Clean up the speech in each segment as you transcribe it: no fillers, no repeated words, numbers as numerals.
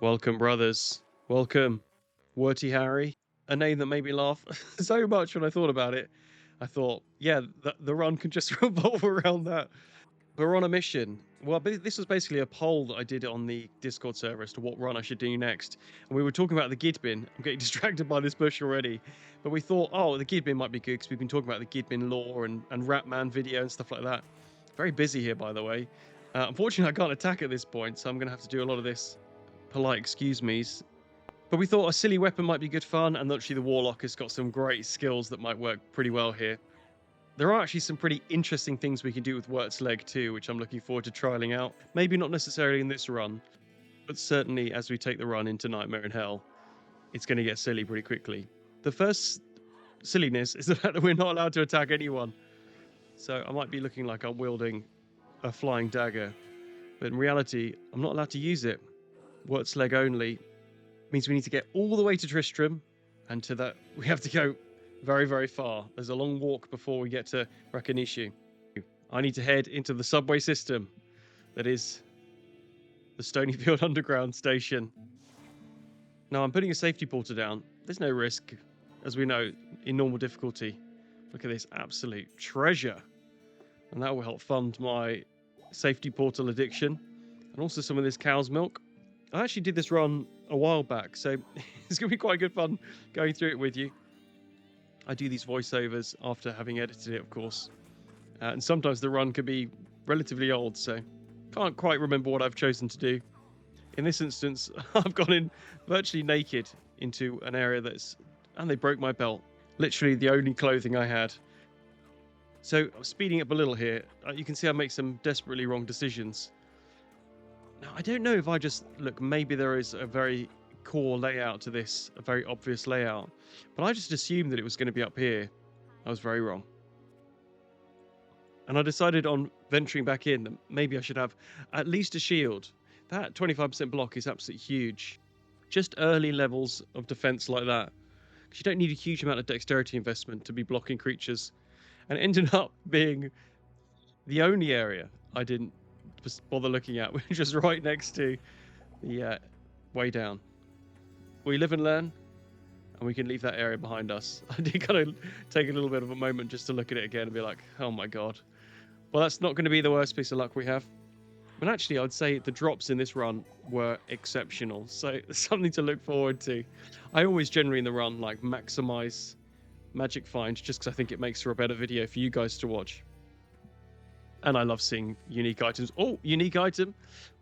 Welcome, brothers. Welcome, Worty Harry. A name that made me laugh so much when I thought about it. I thought, yeah, the run can just revolve around that. We're on a mission. Well, this was basically a poll that I did on the Discord server as to what run I should do next. And we were talking about the Gidbin. I'm getting distracted by this bush already. But we thought, oh, the Gidbin might be good because we've been talking about the Gidbin lore and Ratman video and stuff like that. Very busy here, by the way. Unfortunately, I can't attack at this point, so I'm going to have to do a lot of this polite excuse me's. But we thought a silly weapon might be good fun, and actually the Warlock has got some great skills that might work pretty well here. There are actually some pretty interesting things we can do with Wirt's leg too, which I'm looking forward to trialing out. Maybe not necessarily in this run, but certainly as we take the run into Nightmare in Hell, it's going to get silly pretty quickly. The first silliness is the fact that we're not allowed to attack anyone. So I might be looking like I'm wielding a flying dagger, but in reality, I'm not allowed to use it. Wirt's leg only means we need to get all the way to Tristram, and to that we have to go very, very far. There's a long walk before we get to Rakanishu. I need to head into the subway system that is the Stonyfield Underground Station. Now I'm putting a safety portal down. There's no risk, as we know, in normal difficulty. Look at this absolute treasure. And that will help fund my safety portal addiction. And also some of this cow's milk. I actually did this run a while back, so it's going to be quite good fun going through it with you. I do these voiceovers after having edited it, of course. And sometimes the run could be relatively old, so can't quite remember what I've chosen to do. In this instance, I've gone in virtually naked into an area and they broke my belt. Literally the only clothing I had. So I'm speeding up a little here. You can see I make some desperately wrong decisions. Now, I don't know if maybe there is a very core layout to this, a very obvious layout, but I just assumed that it was going to be up here. I was very wrong. And I decided on venturing back in that maybe I should have at least a shield. That 25% block is absolutely huge. Just early levels of defense like that, because you don't need a huge amount of dexterity investment to be blocking creatures. And it ended up being the only area I didn't bother looking at, which is right next to the way down. We live and learn, and we can leave that area behind us. I did kind of take a little bit of a moment just to look at it again and be like, oh my god. Well, that's not going to be the worst piece of luck we have. And actually, I'd say the drops in this run were exceptional, so something to look forward to. I always generally in the run maximize magic finds just because I think it makes for a better video for you guys to watch. And I love seeing unique items. Oh, unique item.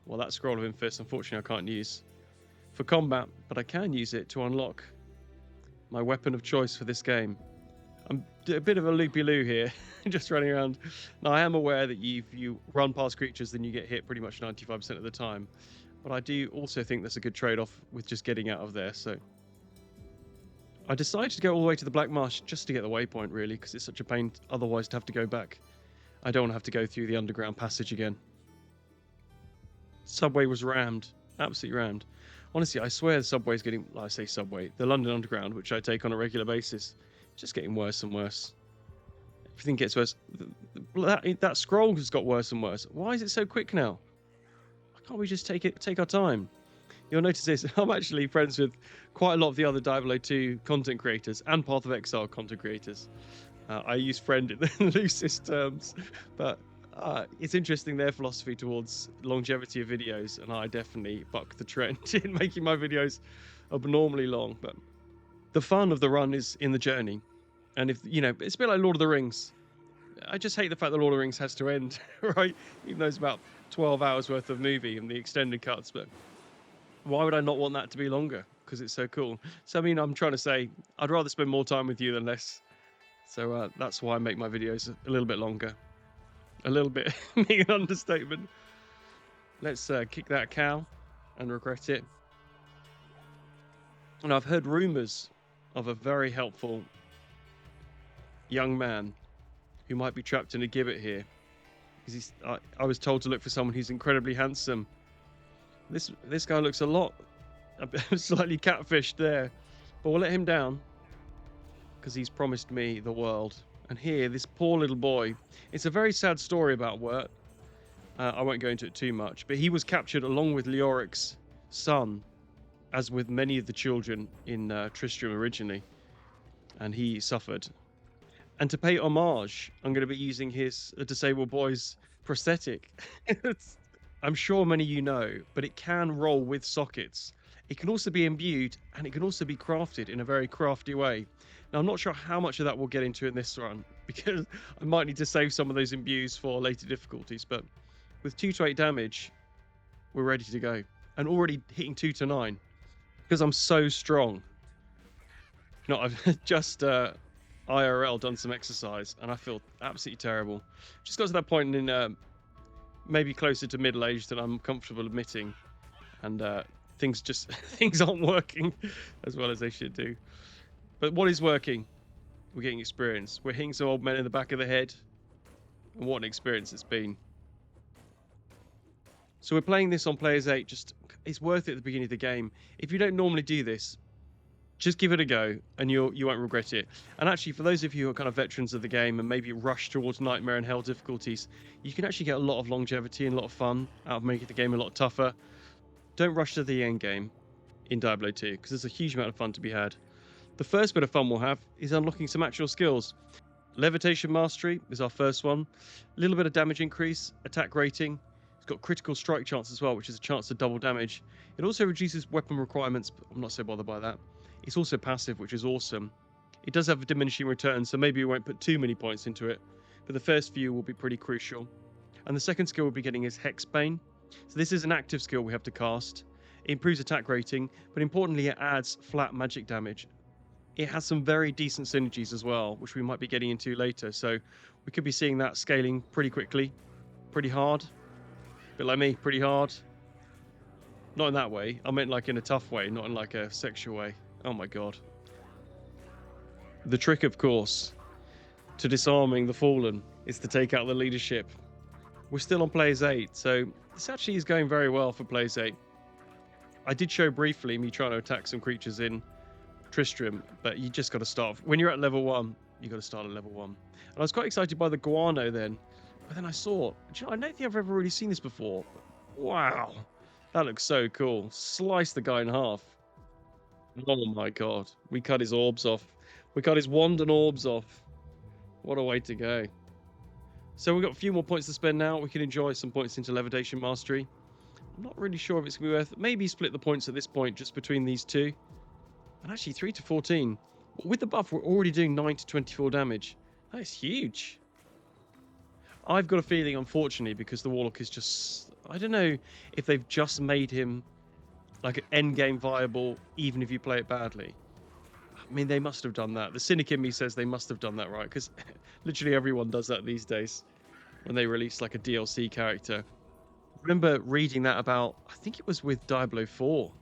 Well, that Scroll of Infest, unfortunately, I can't use for combat, but I can use it to unlock my weapon of choice for this game. I'm a bit of a loopy-loo here, just running around. Now, I am aware that if you run past creatures, then you get hit pretty much 95% of the time. But I do also think there's a good trade-off with just getting out of there, so... I decided to go all the way to the Black Marsh just to get the waypoint, really, because it's such a pain otherwise to have to go back. I don't want to have to go through the underground passage again. Subway was rammed. Absolutely rammed. Honestly, I swear the subway's getting... I say subway. The London Underground, which I take on a regular basis, just getting worse and worse. Everything gets worse. That scroll has got worse and worse. Why is it so quick now? Why can't we just take our time? You'll notice this. I'm actually friends with quite a lot of the other Diablo 2 content creators and Path of Exile content creators. I use friend in the loosest terms, but it's interesting their philosophy towards longevity of videos, and I definitely buck the trend in making my videos abnormally long. But the fun of the run is in the journey, and it's a bit like Lord of the Rings. I just hate the fact that Lord of the Rings has to end, right? Even though it's about 12 hours worth of movie and the extended cuts, but why would I not want that to be longer? Because it's so cool. So I mean, I'm trying to say I'd rather spend more time with you than less. So that's why I make my videos a little bit longer. A little bit being an understatement. Let's kick that cow and regret it. And I've heard rumours of a very helpful young man who might be trapped in a gibbet here. Because I was told to look for someone who's incredibly handsome. This guy looks slightly catfished there. But we'll let him down, because he's promised me the world. And here, this poor little boy, it's a very sad story about Wirt. I won't go into it too much, but he was captured along with Leoric's son as with many of the children in Tristram originally, and he suffered. And to pay homage, I'm going to be using his disabled boy's prosthetic. I'm sure many of you know, but it can roll with sockets. It can also be imbued, and it can also be crafted in a very crafty way. Now, I'm not sure how much of that we'll get into in this run, because I might need to save some of those imbues for later difficulties, but with 2 to 8 damage, we're ready to go. And already hitting 2 to 9, because I'm so strong. No, I've just IRL done some exercise, and I feel absolutely terrible. Just got to that point in maybe closer to middle age than I'm comfortable admitting, and things aren't working as well as they should do. But what is working? We're getting experience. We're hitting some old men in the back of the head, and what an experience it's been. So we're playing this on Players 8. Just, it's worth it at the beginning of the game. If you don't normally do this, just give it a go, and you won't regret it. And actually, for those of you who are kind of veterans of the game and maybe rush towards Nightmare and Hell difficulties, you can actually get a lot of longevity and a lot of fun out of making the game a lot tougher. Don't rush to the end game in Diablo 2, because there's a huge amount of fun to be had. The first bit of fun we'll have is unlocking some actual skills. Levitation Mastery is our first one. A little bit of damage increase, attack rating. It's got critical strike chance as well, which is a chance to double damage. It also reduces weapon requirements, but I'm not so bothered by that. It's also passive, which is awesome. It does have a diminishing return, so maybe we won't put too many points into it, but the first few will be pretty crucial. And the second skill we'll be getting is Hexbane. So this is an active skill we have to cast. It improves attack rating, but importantly it adds flat magic damage. It has some very decent synergies as well, which we might be getting into later, so we could be seeing that scaling pretty quickly, pretty hard. A bit like me, pretty hard. Not in that way, I meant like in a tough way, not in like a sexual way. Oh my god. The trick, of course, to disarming the fallen is to take out the leadership. We're still on Players 8, so this actually is going very well for Players 8. I did show briefly me trying to attack some creatures in Tristram, but you just got to start. When you're at level 1, you got to start at level 1. And I was quite excited by the guano then, but then I saw, I don't think I've ever really seen this before. Wow, that looks so cool. Slice the guy in half. Oh my god, we cut his orbs off. We cut his wand and orbs off. What a way to go. So we've got a few more points to spend now. We can enjoy some points into Levitation Mastery. I'm not really sure if it's going to be worth it. Maybe split the points at this point just between these two. And actually 3 to 14. With the buff, we're already doing 9 to 24 damage. That is huge. I've got a feeling, unfortunately, because the Warlock is just... I don't know if they've just made him like an endgame viable, even if you play it badly. I mean, they must have done that. The cynic in me says they must have done that, right? Because literally everyone does that these days when they release like a DLC character. I remember reading that about, I think it was with Diablo 4,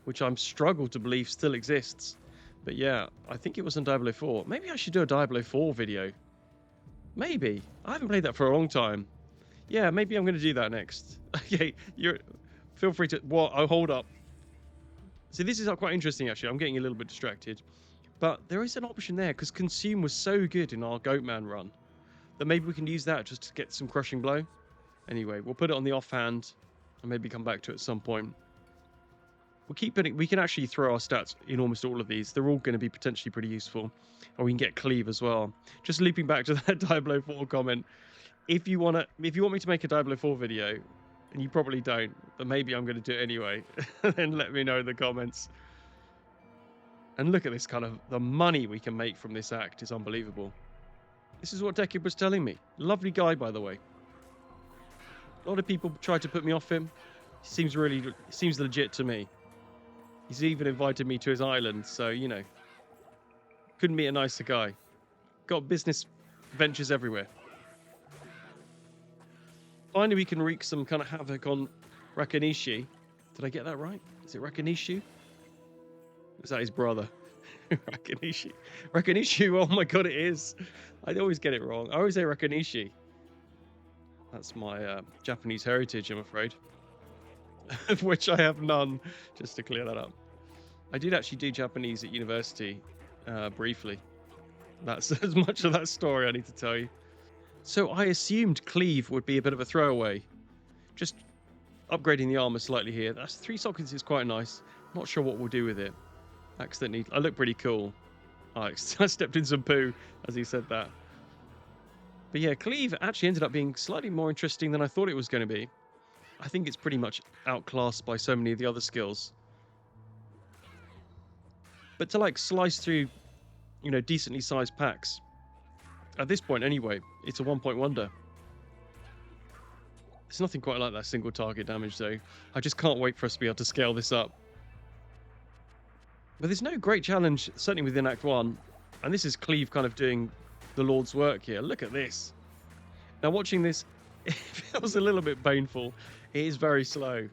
which I'm struggled to believe still exists. But yeah, I think it was on Diablo 4. Maybe I should do a Diablo 4 video. Maybe. I haven't played that for a long time. Yeah, maybe I'm going to do that next. Okay, feel free to... What? Oh, hold up. So this is quite interesting, actually. I'm getting a little bit distracted. But there is an option there, because Consume was so good in our Goatman run that maybe we can use that just to get some crushing blow. Anyway, we'll put it on the offhand and maybe come back to it at some point. We'll keep it. We can actually throw our stats in almost all of these. They're all going to be potentially pretty useful. Or we can get Cleave as well. Just looping back to that Diablo 4 comment. If you want me to make a Diablo 4 video, and you probably don't, but maybe I'm going to do it anyway, then let me know in the comments. And look at this kind of, the money we can make from this act is unbelievable. This is what Dekib was telling me. Lovely guy, by the way. A lot of people tried to put me off him. He seems legit to me. He's even invited me to his island, so, you know. Couldn't be a nicer guy. Got business ventures everywhere. Finally, we can wreak some kind of havoc on Rakanishi. Did I get that right? Is it Rakanishu? Is that his brother? Rakanishi. Rakanishu, oh my god, it is. I always get it wrong. I always say Rakanishi. That's my Japanese heritage, I'm afraid. Of which I have none, just to clear that up. I did actually do Japanese at university, briefly. That's as much of that story I need to tell you. So I assumed Cleave would be a bit of a throwaway. Just upgrading the armor slightly here. That's 3 sockets is quite nice. Not sure what we'll do with it. Accidentally, I look pretty cool. I stepped in some poo as he said that. But yeah, Cleave actually ended up being slightly more interesting than I thought it was going to be. I think it's pretty much outclassed by so many of the other skills. But to like slice through, you know, decently sized packs, at this point anyway, it's a 1-point wonder. It's nothing quite like that single target damage though. I just can't wait for us to be able to scale this up. But there's no great challenge, certainly within Act 1. And this is Cleave kind of doing the Lord's work here. Look at this. Now watching this, it feels a little bit painful. It is very slow.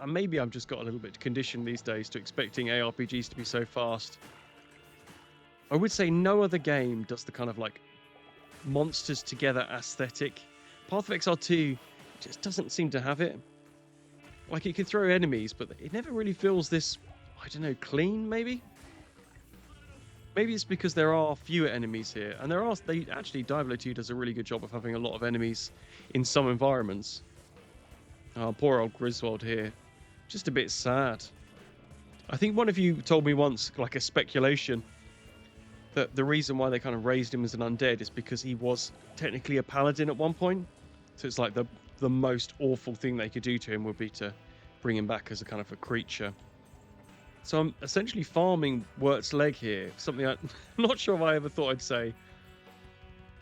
Maybe I've just got a little bit conditioned these days to expecting ARPGs to be so fast. I would say no other game does the kind of like monsters together aesthetic. Path of Exile 2 just doesn't seem to have it. Like it can throw enemies, but it never really feels this, I don't know, clean maybe? Maybe it's because there are fewer enemies here, and Diablo 2 does a really good job of having a lot of enemies in some environments. Oh, poor old Griswold here. Just a bit sad. I think one of you told me once, like a speculation, that the reason why they kind of raised him as an undead is because he was technically a paladin at one point. So it's like the most awful thing they could do to him would be to bring him back as a kind of a creature. So I'm essentially farming Wirt's leg here, something I'm not sure if I ever thought I'd say.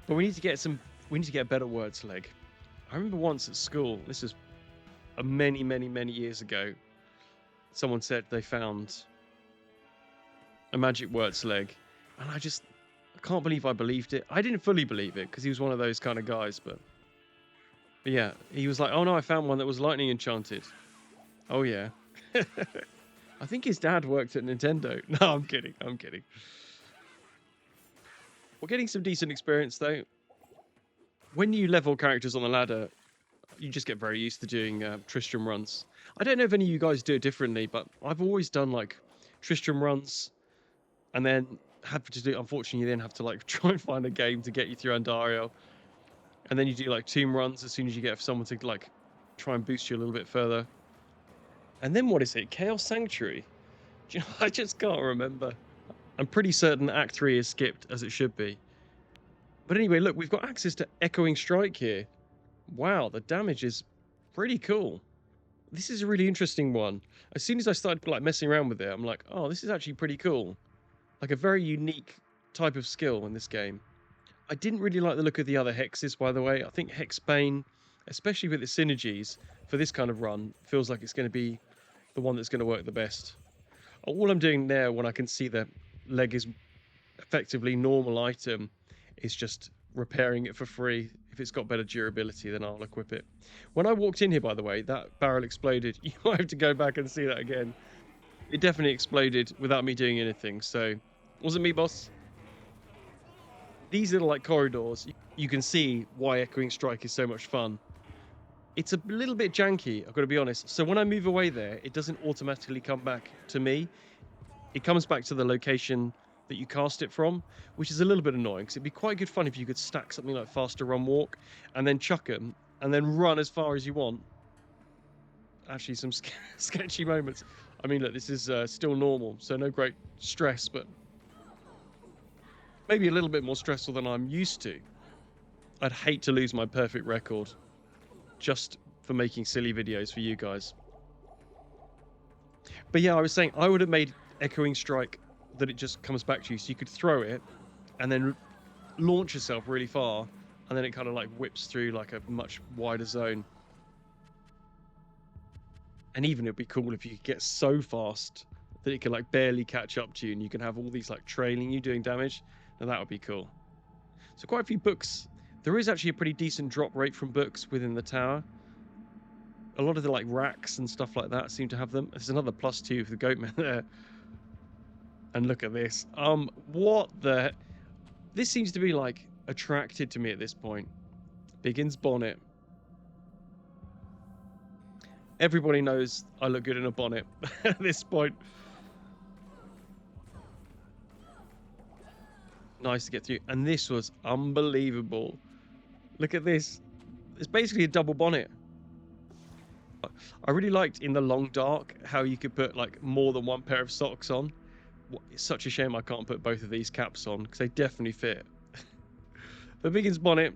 But we need to get a better Wirt's leg. I remember once at school, this is many years ago, someone said they found a magic Wirt's leg, and I can't believe I believed it. I didn't fully believe it because he was one of those kind of guys, but yeah, he was like, "Oh no, I found one that was lightning enchanted." Oh yeah. I think his dad worked at Nintendo. No, I'm kidding. We're getting some decent experience though. When you level characters on the ladder, you just get very used to doing Tristram runs. I don't know if any of you guys do it differently, but I've always done like Tristram runs, and then unfortunately, you then have to like try and find a game to get you through Andariel, and then you do like tomb runs as soon as you get someone to like try and boost you a little bit further. And then what is it? Chaos Sanctuary? Do you know, I just can't remember. I'm pretty certain Act 3 is skipped as it should be. But anyway, look, we've got access to Echoing Strike here. Wow, the damage is pretty cool. This is a really interesting one. As soon as I started like messing around with it, I'm like, oh, this is actually pretty cool. Like a very unique type of skill in this game. I didn't really like the look of the other hexes, by the way. I think Hexbane, especially with its synergies for this kind of run, feels like it's going to be the one that's going to work the best. All I'm doing there when I can see the leg is effectively normal item is just repairing it for free. If it's got better durability, then I'll equip it. When I walked in here, by the way, that barrel exploded. You might have to go back and see that again. It definitely exploded without me doing anything, so wasn't me, boss. These little like corridors, you can see why Echoing Strike is so much fun. It's a little bit janky, I've got to be honest. So when I move away there, it doesn't automatically come back to me. It comes back to the location that you cast it from, which is a little bit annoying, because it'd be quite good fun if you could stack something like faster run walk and then chuck them and then run as far as you want. Actually, some sketchy moments. I mean, look, this is still normal, so no great stress, but maybe a little bit more stressful than I'm used to. I'd hate to lose my perfect record just for making silly videos for you guys. But yeah, I was saying I would have made Echoing Strike that it just comes back to you, so you could throw it and then launch yourself really far, and then it kind of like whips through like a much wider zone. And even it'd be cool if you could get so fast that it can like barely catch up to you, and you can have all these like trailing you doing damage. Now that would be cool. So quite a few books. There is actually a pretty decent drop rate from books within the tower. A lot of the like racks and stuff like that seem to have them. There's another +2 for the Goatman there. And look at this. What the... This seems to be like attracted to me at this point. Biggins bonnet. Everybody knows I look good in a bonnet at this point. Nice to get through. And this was unbelievable. Look at this. It's basically a double bonnet. I really liked in the long dark how you could put like more than one pair of socks on. It's such a shame I can't put both of these caps on because they definitely fit. The Biggins bonnet,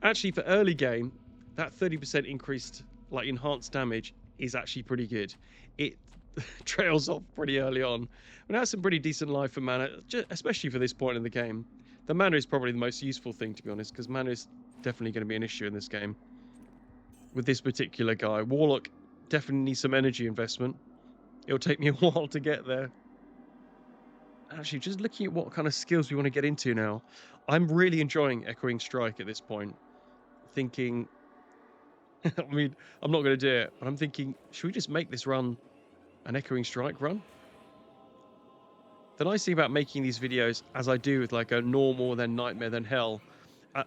actually for early game, that 30% increased like enhanced damage is actually pretty good. It trails off pretty early on. But it has some pretty decent life for mana, especially for this point in the game. The mana is probably the most useful thing, to be honest, because mana is definitely going to be an issue in this game. With this particular guy, Warlock definitely needs some energy investment. It'll take me a while to get there. Actually, just looking at what kind of skills we want to get into now, I'm really enjoying Echoing Strike at this point. Thinking, I mean, I'm not going to do it, but I'm thinking, should we just make this run an Echoing Strike run? The nice thing about making these videos, as I do with like a normal, then nightmare, then hell,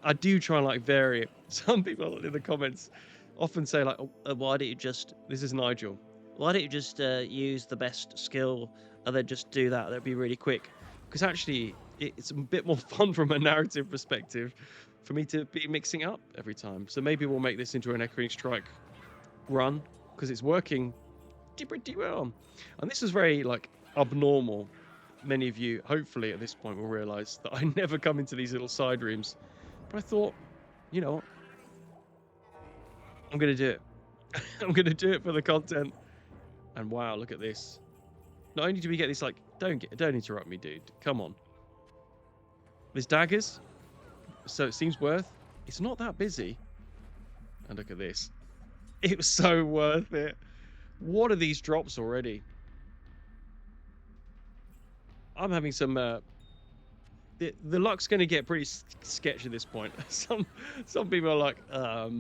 I do try and like vary it. Some people in the comments often say like, oh, why don't you just, this is Nigel, why don't you just use the best skill and then just do that? That'd be really quick. Because actually, it's a bit more fun from a narrative perspective for me to be mixing up every time. So maybe we'll make this into an Echoing Strike run because it's working pretty well. And this is very like abnormal. Many of you, hopefully at this point, will realize that I never come into these little side rooms. But I thought, you know what? I'm going to do it. I'm going to do it for the content. And wow, look at this. Not only do we get this, like, don't interrupt me, dude. Come on. There's daggers. So it seems worth. It's not that busy. And look at this. It was so worth it. What are these drops already? I'm having some... the luck's going to get pretty sketchy at this point. Some people are like, I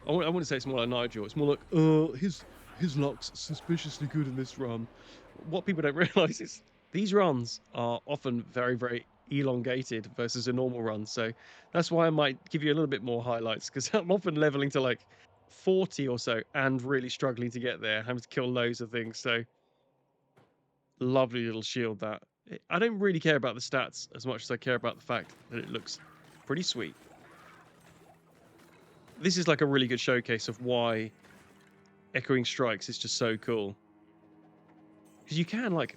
wouldn't say it's more like Nigel. It's more like, his luck's suspiciously good in this run. What people don't realize is these runs are often very, very elongated versus a normal run. So that's why I might give you a little bit more highlights, because I'm often leveling to like 40 or so and really struggling to get there, having to kill loads of things. So lovely little shield that. I don't really care about the stats as much as I care about the fact that it looks pretty sweet. This is like a really good showcase of why Echoing Strikes is just so cool. Because you can like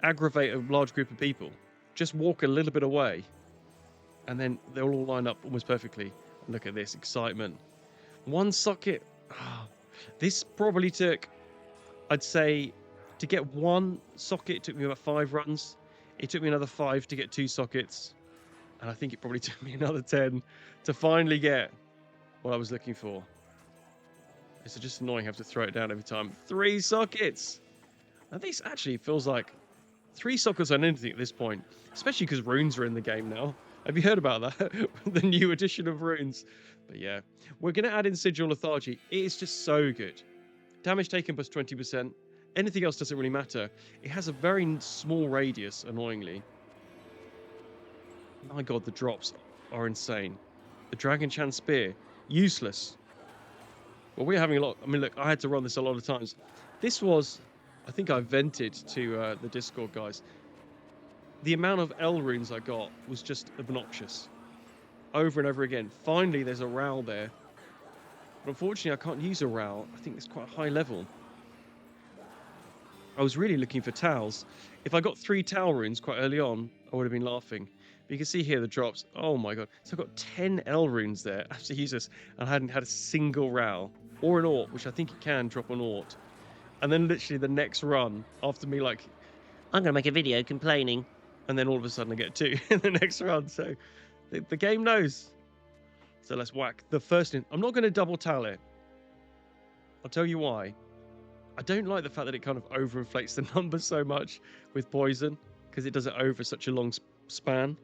aggravate a large group of people. Just walk a little bit away and then they'll all line up almost perfectly. Look at this excitement. One socket. Oh, this probably took, I'd say, to get one socket, it took me about 5 runs. It took me another 5 to get 2 sockets. And I think it probably took me another 10 to finally get what I was looking for. It's just annoying, I have to throw it down every time. 3 sockets! Now this actually feels like 3 sockets on anything at this point. Especially because runes are in the game now. Have you heard about that? The new edition of runes. But yeah, we're going to add in Sigil Lethargy. It is just so good. Damage taken plus 20%. Anything else doesn't really matter. It has a very small radius, annoyingly. My god, the drops are insane. The Dragon Chan Spear, useless. Well, we're having a lot. I mean, look, I had to run this a lot of times. This was, I think I vented to the Discord guys. The amount of L runes I got was just obnoxious. Over and over again. Finally, there's a Row there. But unfortunately, I can't use a Row. I think it's quite a high level. I was really looking for towels. If I got 3 towel runes quite early on, I would have been laughing. But you can see here the drops. Oh my god. So I've got 10 L runes there. Absolutely useless. And I hadn't had a single Row. Or an Ort, which I think it can drop an Ort. And then literally the next run, after me like, I'm going to make a video complaining. And then all of a sudden I get 2 in the next run. So the game knows. So let's whack the first in. I'm not going to double tally it. I'll tell you why. I don't like the fact that it kind of overinflates the numbers so much with poison, because it does it over such a long span.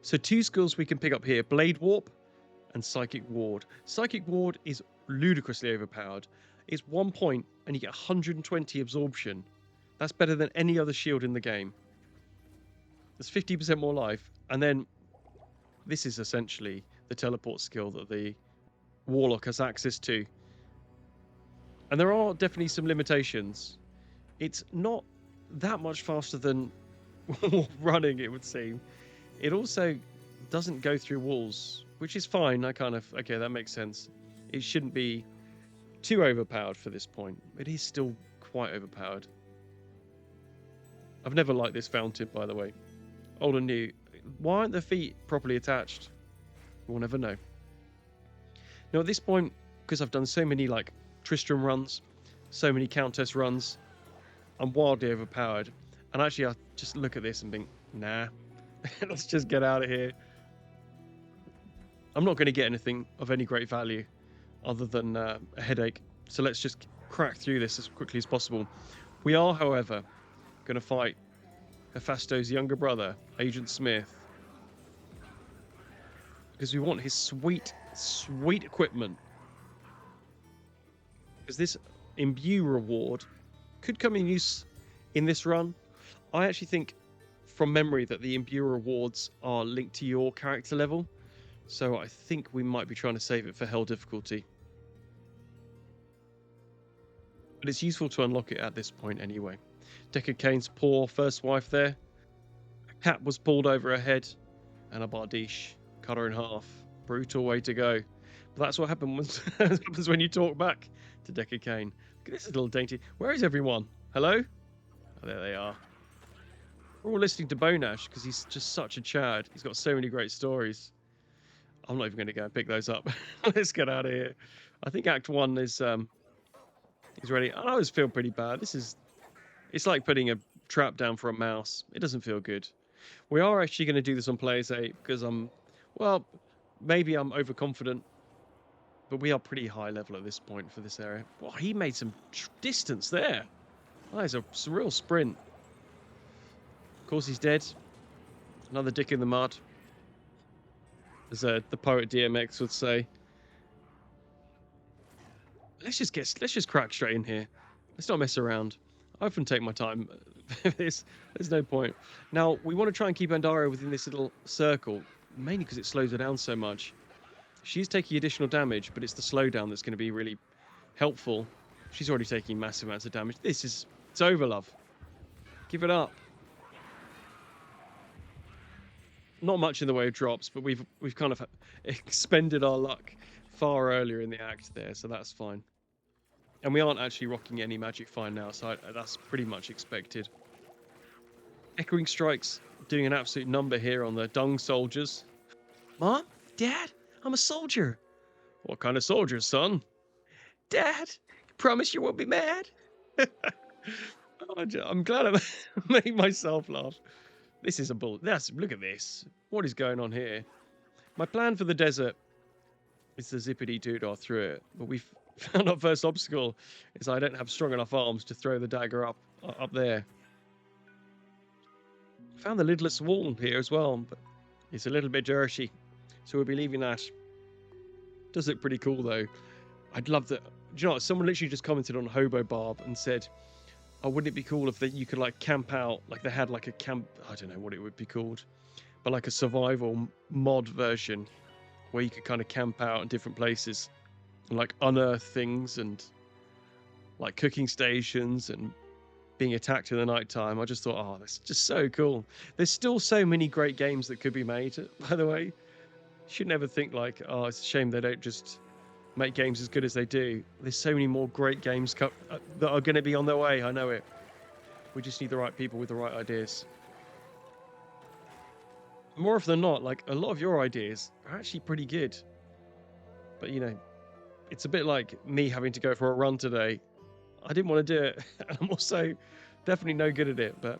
So 2 skills we can pick up here, Blade Warp and Psychic Ward. Psychic Ward is ludicrously overpowered. It's 1 point and you get 120 absorption. That's better than any other shield in the game. There's 50% more life. And then this is essentially the teleport skill that the Warlock has access to. And there are definitely some limitations. It's not that much faster than running, it would seem. It also doesn't go through walls, which is fine. I kind of, okay, that makes sense. It shouldn't be too overpowered for this point. It is still quite overpowered. I've never liked this fountain, by the way. Old and new. Why aren't the feet properly attached? We'll never know. Now, at this point, because I've done so many, like, Tristram runs, so many Countess runs, I'm wildly overpowered. And actually, I just look at this and think, nah, let's just get out of here. I'm not going to get anything of any great value other than a headache. So let's just crack through this as quickly as possible. We are, however, going to fight Mephisto's younger brother, Agent Smith, because we want his sweet, sweet equipment. Because this imbue reward could come in use in this run. I actually think, from memory, that the imbue rewards are linked to your character level. So I think we might be trying to save it for hell difficulty. But it's useful to unlock it at this point anyway. Deckard Cain's poor first wife there. A cat was pulled over her head, and a bardiche cut her in half. Brutal way to go. But that's what happens when you talk back to Deckard Cain. Look at this little dainty. Where is everyone? Hello? Oh, there they are. We're all listening to Bonash because he's just such a chad. He's got so many great stories. I'm not even going to go and pick those up. Let's get out of here. I think Act 1 is ready. I always feel pretty bad. It's like putting a trap down for a mouse. It doesn't feel good. We are actually going to do this on Players 8 because maybe I'm overconfident, but we are pretty high level at this point for this area. Wow, he made some distance there. That is a real sprint. Of course, he's dead. Another dick in the mud, as the poet DMX would say. Let's just crack straight in here. Let's not mess around. I often take my time. There's no point. Now, we want to try and keep Andara within this little circle, mainly because it slows her down so much. She's taking additional damage, but it's the slowdown that's going to be really helpful. She's already taking massive amounts of damage. It's over, love. Give it up. Not much in the way of drops, but we've kind of expended our luck far earlier in the act there, so that's fine. And we aren't actually rocking any magic fine now, so that's pretty much expected. Echoing strikes doing an absolute number here on the dung soldiers. Mom? Dad? I'm a soldier. What kind of soldier, son? Dad, promise you won't be mad? I'm glad I made myself laugh. This is a bull. Look at this. What is going on here? My plan for the desert is to zippity-doo-dah through it, but we've found our first obstacle is I don't have strong enough arms to throw the dagger up there. Found the lidless wall here as well, but it's a little bit dirty, so we'll be leaving that. Does look pretty cool though. I'd love that. Do you know what? Someone literally just commented on Hobo Barb and said, "Oh, wouldn't it be cool if you could like camp out, like they had like a camp? I don't know what it would be called, but like a survival mod version where you could kind of camp out in different places and like unearth things and like cooking stations and being attacked in the nighttime." I just thought, oh, that's just so cool. There's still so many great games that could be made, by the way. You should never think like, oh, it's a shame they don't just make games as good as they do. There's so many more great games that are going to be on their way. I know it. We just need the right people with the right ideas. More often than not, like a lot of your ideas are actually pretty good. But you know, it's a bit like me having to go for a run today. I didn't want to do it. And I'm also definitely no good at it. But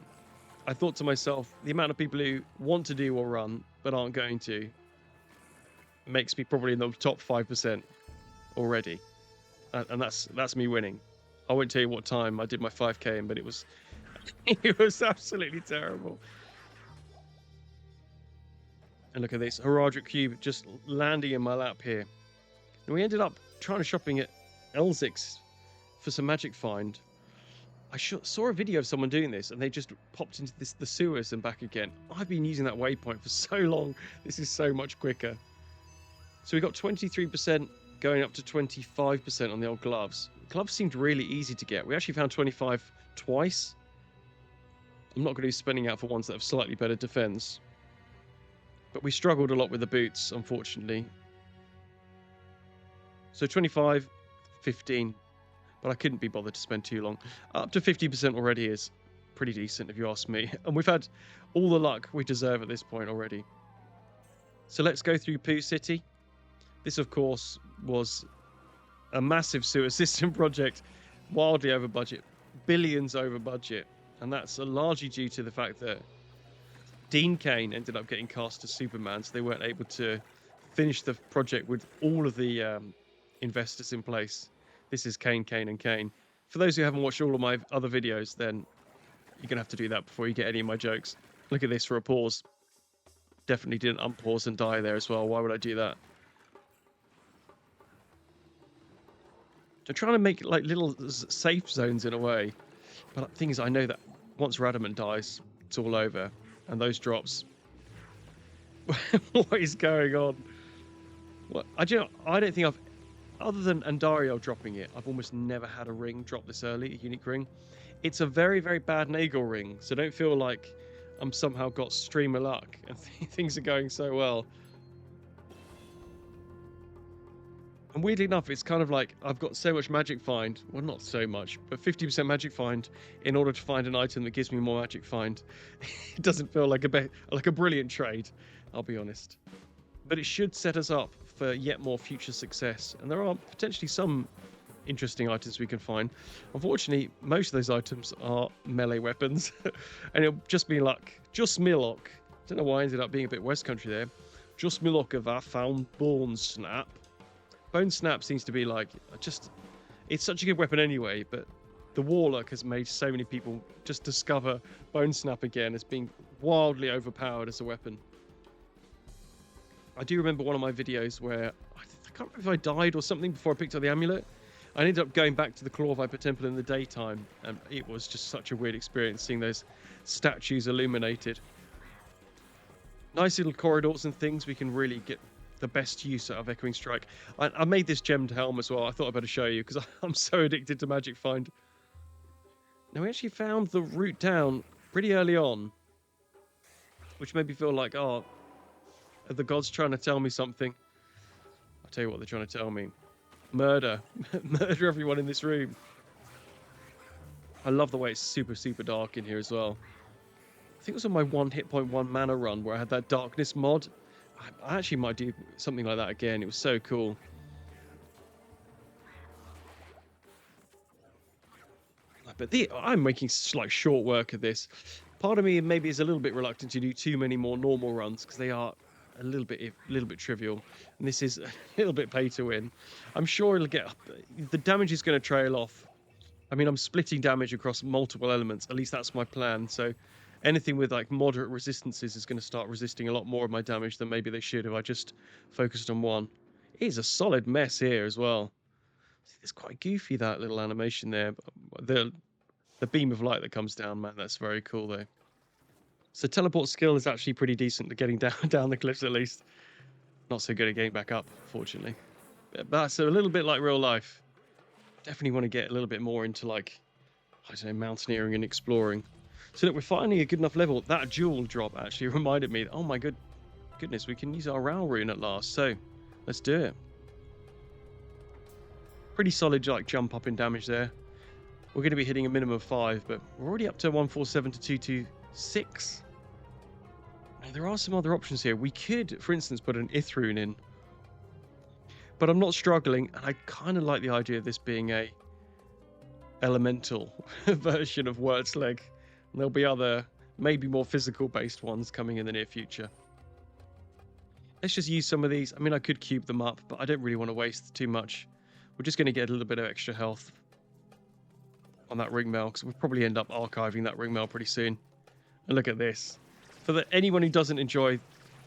I thought to myself, the amount of people who want to do a run but aren't going to makes me probably in the top 5% already. And that's me winning. I won't tell you what time I did my 5K in, but it was it was absolutely terrible. And look at this Heraldric Cube just landing in my lap here. And we ended up trying to shopping at Elzix for some magic find. I saw a video of someone doing this and they just popped into the sewers and back again. I've been using that waypoint for so long. This is so much quicker. So we got 23% going up to 25% on the old gloves. Gloves seemed really easy to get. We actually found 25 twice. I'm not going to be spending out for ones that have slightly better defense. But we struggled a lot with the boots, unfortunately. So 25 15, but I couldn't be bothered to spend too long. Up to 50% already is pretty decent if you ask me, and we've had all the luck we deserve at this point already. So let's go through Pooh City. This, of course, was a massive sewer system project, wildly over budget, billions over budget, and that's largely due to the fact that Dean Cain ended up getting cast as Superman, so they weren't able to finish the project with all of the investors in place. This is Cain, Cain, and Cain. For those who haven't watched all of my other videos, then you're going to have to do that before you get any of my jokes. Look at this for a pause. Definitely didn't unpause and die there as well. Why would I do that? I'm trying to make like little safe zones in a way. But the thing is, I know that once Radamant dies, it's all over. And those drops. What is going on? What? I don't think I've, other than Andariel dropping it, I've almost never had a ring drop this early, a unique ring. It's a very, very bad Nagel ring, so don't feel like I'm somehow got stream of luck and things are going so well. And weirdly enough, it's kind of like I've got so much magic find. Well, not so much, but 50% magic find in order to find an item that gives me more magic find. It doesn't feel like a brilliant trade, I'll be honest. But it should set us up for yet more future success. And there are potentially some interesting items we can find. Unfortunately, most of those items are melee weapons. And it'll just be luck. Just me luck. Don't know why I ended up being a bit West Country there. Just me luck if I found Bone Snap. Bone Snap seems to be like, it's such a good weapon anyway, but the Warlock has made so many people just discover Bone Snap again as being wildly overpowered as a weapon. I do remember one of my videos where, I can't remember if I died or something before I picked up the amulet. I ended up going back to the Claw Viper Temple in the daytime, and it was just such a weird experience seeing those statues illuminated. Nice little corridors and things we can really get the best use out of Echoing Strike. I made this gemmed helm as well. I thought I'd better show you because I'm so addicted to magic find. Now we actually found the route down pretty early on, which made me feel like, oh, are the gods trying to tell me something? I'll tell you what they're trying to tell me. Murder. Murder everyone in this room. I love the way it's super, super dark in here as well. I think it was on my 1 hit point 1 mana run where I had that darkness mod. I actually might do something like that again. It was so cool. But I'm making like short work of this. Part of me maybe is a little bit reluctant to do too many more normal runs because they are a little bit trivial, and this is a little bit pay to win. I'm sure it'll get the damage is going to trail off. I mean, I'm splitting damage across multiple elements. At least that's my plan. So anything with like moderate resistances is going to start resisting a lot more of my damage than maybe they should if I just focused on one. It is a solid mess here as well. It's quite goofy, that little animation there. The beam of light that comes down, man, that's very cool though. So teleport skill is actually pretty decent at getting down the cliffs at least. Not so good at getting back up, fortunately. But that's a little bit like real life. Definitely want to get a little bit more into like, I don't know, mountaineering and exploring. So look, we're finally a good enough level. That jewel drop actually reminded me, oh my goodness, we can use our Ral rune at last. So let's do it. Pretty solid like jump up in damage there. We're going to be hitting a minimum of 5, but we're already up to 147 to 226. Now there are some other options here. We could, for instance, put an Ith rune in. But I'm not struggling, and I kind of like the idea of this being a elemental version of Wirt's Leg. And there'll be other, maybe more physical-based ones coming in the near future. Let's just use some of these. I mean, I could cube them up, but I don't really want to waste too much. We're just going to get a little bit of extra health on that ring mail, because we'll probably end up archiving that ring mail pretty soon. And look at this. For anyone who doesn't enjoy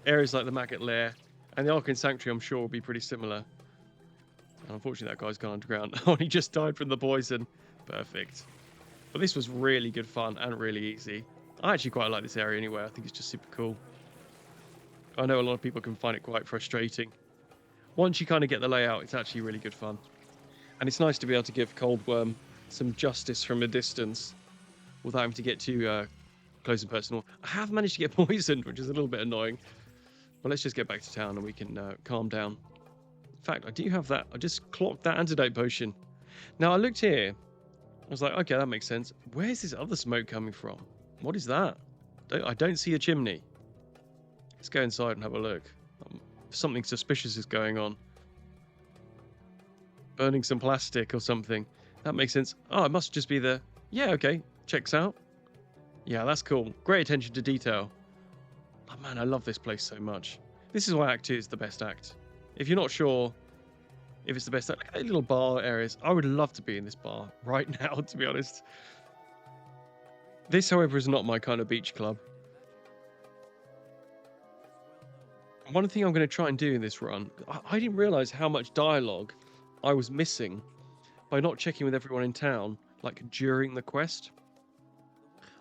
areas like the Maggot Lair, and the Arcane Sanctuary, I'm sure will be pretty similar. And unfortunately, that guy's gone underground. Oh, he just died from the poison. Perfect. But this was really good fun and really easy. I actually quite like this area anyway. I think it's just super cool. I know a lot of people can find it quite frustrating. Once you kind of get the layout, it's actually really good fun. And it's nice to be able to give Coldworm some justice from a distance without having to get too close and personal. I have managed to get poisoned, which is a little bit annoying. But let's just get back to town and we can calm down. In fact, I do have that. I just clocked that antidote potion. Now, I looked here. I was like, okay, that makes sense. Where's this other smoke coming from? What is that? I don't see a chimney. Let's go inside and have a look. Something suspicious is going on. Burning some plastic or something. That makes sense. Oh, it must just be the... Yeah, okay. Checks out. Yeah, that's cool. Great attention to detail. Oh, man, I love this place so much. This is why Act 2 is the best act. If you're not sure if it's the best act, look at little bar areas. I would love to be in this bar right now, to be honest. This, however, is not my kind of beach club. One thing I'm going to try and do in this run, I didn't realize how much dialogue I was missing by not checking with everyone in town, like during the quest.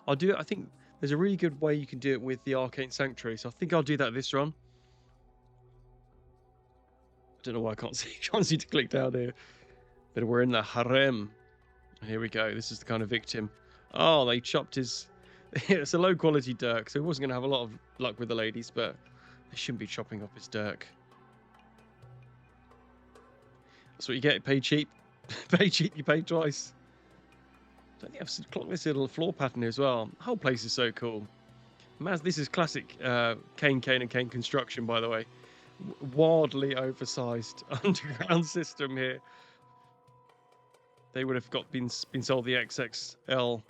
I'll do it. I think there's a really good way you can do it with the Arcane Sanctuary, so I think I'll do that this run. I don't know why I can't see to click down here. But we're in the harem. Here we go. This is the kind of victim. Oh, they chopped his... It's a low quality dirk, so he wasn't going to have a lot of luck with the ladies, but they shouldn't be chopping up his dirk. That's what you get. Pay cheap. Pay cheap, you pay twice. Don't you have to clock this little floor pattern here as well? The whole place is so cool. Man, this is classic Kane and Kane construction, by the way. Wildly oversized underground system here. They would have been sold the XXL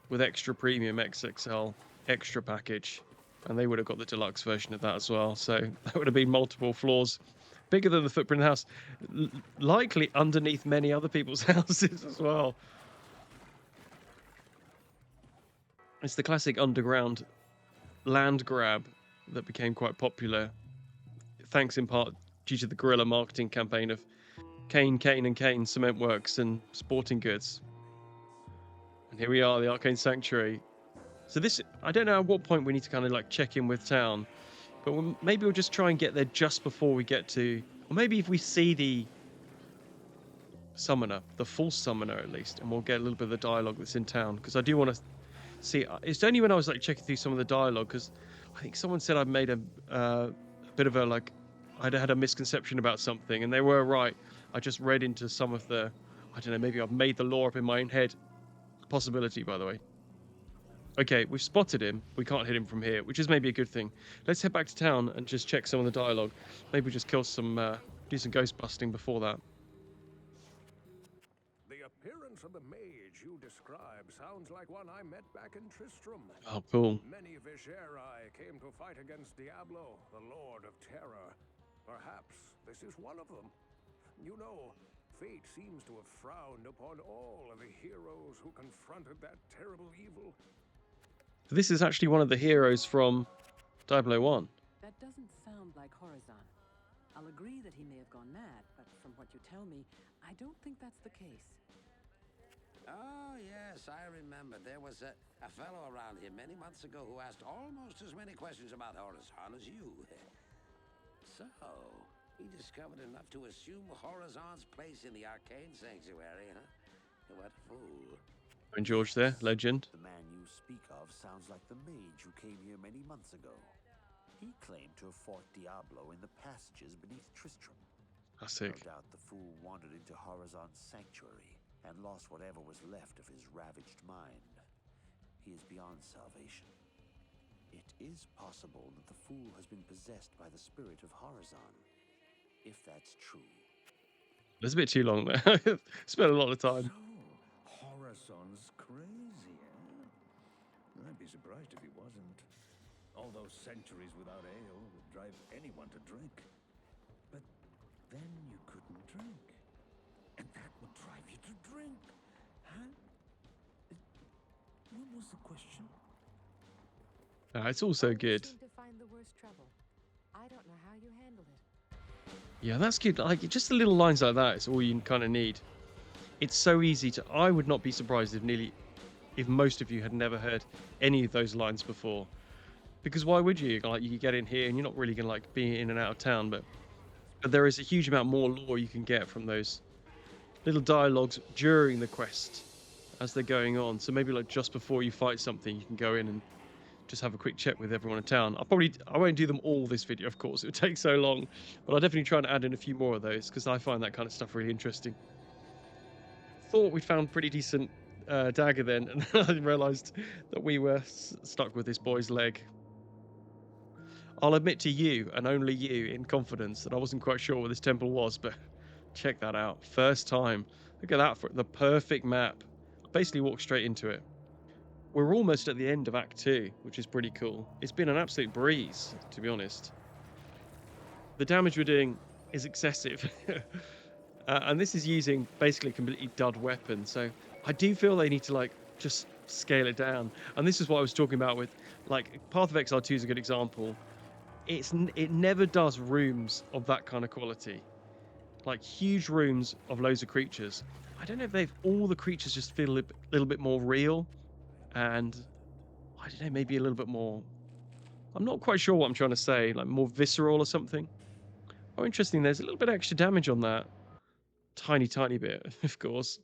with extra premium XXL extra package, and they would have got the deluxe version of that as well. So that would have been multiple floors, bigger than the footprint of the house, likely underneath many other people's houses as well. It's the classic underground land grab that became quite popular, thanks in part due to the guerrilla marketing campaign of Kane and Kane Cement Works and Sporting Goods. And here we are, the Arcane Sanctuary. So this, I don't know at what point we need to kind of like check in with town, but maybe we'll just try and get there just before we get to, or maybe if we see the summoner, the full summoner at least, and we'll get a little bit of the dialogue that's in town, because I do want to see. It's only when I was like checking through some of the dialogue, because I think someone said I'd made a bit of a like, I'd had a misconception about something, and they were right. I just read into some of the, I don't know, maybe I've made the lore up in my own head. Possibility, by the way. Okay, we've spotted him. We can't hit him from here, which is maybe a good thing. Let's head back to town and just check some of the dialogue. Maybe just kill some, do some ghost busting before that. The appearance of the mage you describe sounds like one I met back in Tristram. Oh, cool. Many Viserai came to fight against Diablo, the Lord of Terror. Perhaps this is one of them. You know, fate seems to have frowned upon all of the heroes who confronted that terrible evil. This is actually one of the heroes from Diablo 1. That doesn't sound like Horizon. I'll agree that he may have gone mad, but from what you tell me, I don't think that's the case. Oh, yes, I remember. There was a fellow around here many months ago who asked almost as many questions about Horizon as you. So, he discovered enough to assume Horizon's place in the Arcane Sanctuary, huh? What a fool. And George there, legend. The man you speak of sounds like the mage who came here many months ago. He claimed to have fought Diablo in the passages beneath Tristram. Classic. No doubt the fool wandered into Horizon's sanctuary and lost whatever was left of his ravaged mind. He is beyond salvation. It is possible that the fool has been possessed by the spirit of Horizon. If that's true. That's a bit too long there. Spent a lot of time. So, Horizon's crazy, eh? I'd be surprised if he wasn't. All those centuries without ale would drive anyone to drink. But then you couldn't drink. And that would drive you to drink. Huh? What was the question? It's also good. To find the worst trouble. I don't know how you handle it. Yeah, that's good. Like, just the little lines like that is all you kind of need. It's so easy to... I would not be surprised if most of you had never heard any of those lines before. Because why would you? Like, you get in here and you're not really going to like be in and out of town, but there is a huge amount more lore you can get from those little dialogues during the quest as they're going on. So maybe like just before you fight something, you can go in and just have a quick check with everyone in town. I won't do them all this video, of course. It would take so long, but I'll definitely try and add in a few more of those because I find that kind of stuff really interesting. Thought we'd found pretty decent dagger then, and then I realised that we were stuck with this boy's leg. I'll admit to you, and only you, in confidence, that I wasn't quite sure where this temple was, but check that out. First time. Look at that, for the perfect map. Basically walked straight into it. We're almost at the end of Act 2, which is pretty cool. It's been an absolute breeze, to be honest. The damage we're doing is excessive. And this is using basically a completely dud weapon, so I do feel they need to, like, just scale it down. And this is what I was talking about with, like, Path of Exile 2 is a good example. It never does rooms of that kind of quality. Like, huge rooms of loads of creatures. I don't know if all the creatures just feel a little bit more real, and I don't know, maybe a little bit more, I'm not quite sure what I'm trying to say, like more visceral or something. Oh, interesting, there's a little bit of extra damage on that. Tiny bit, of course.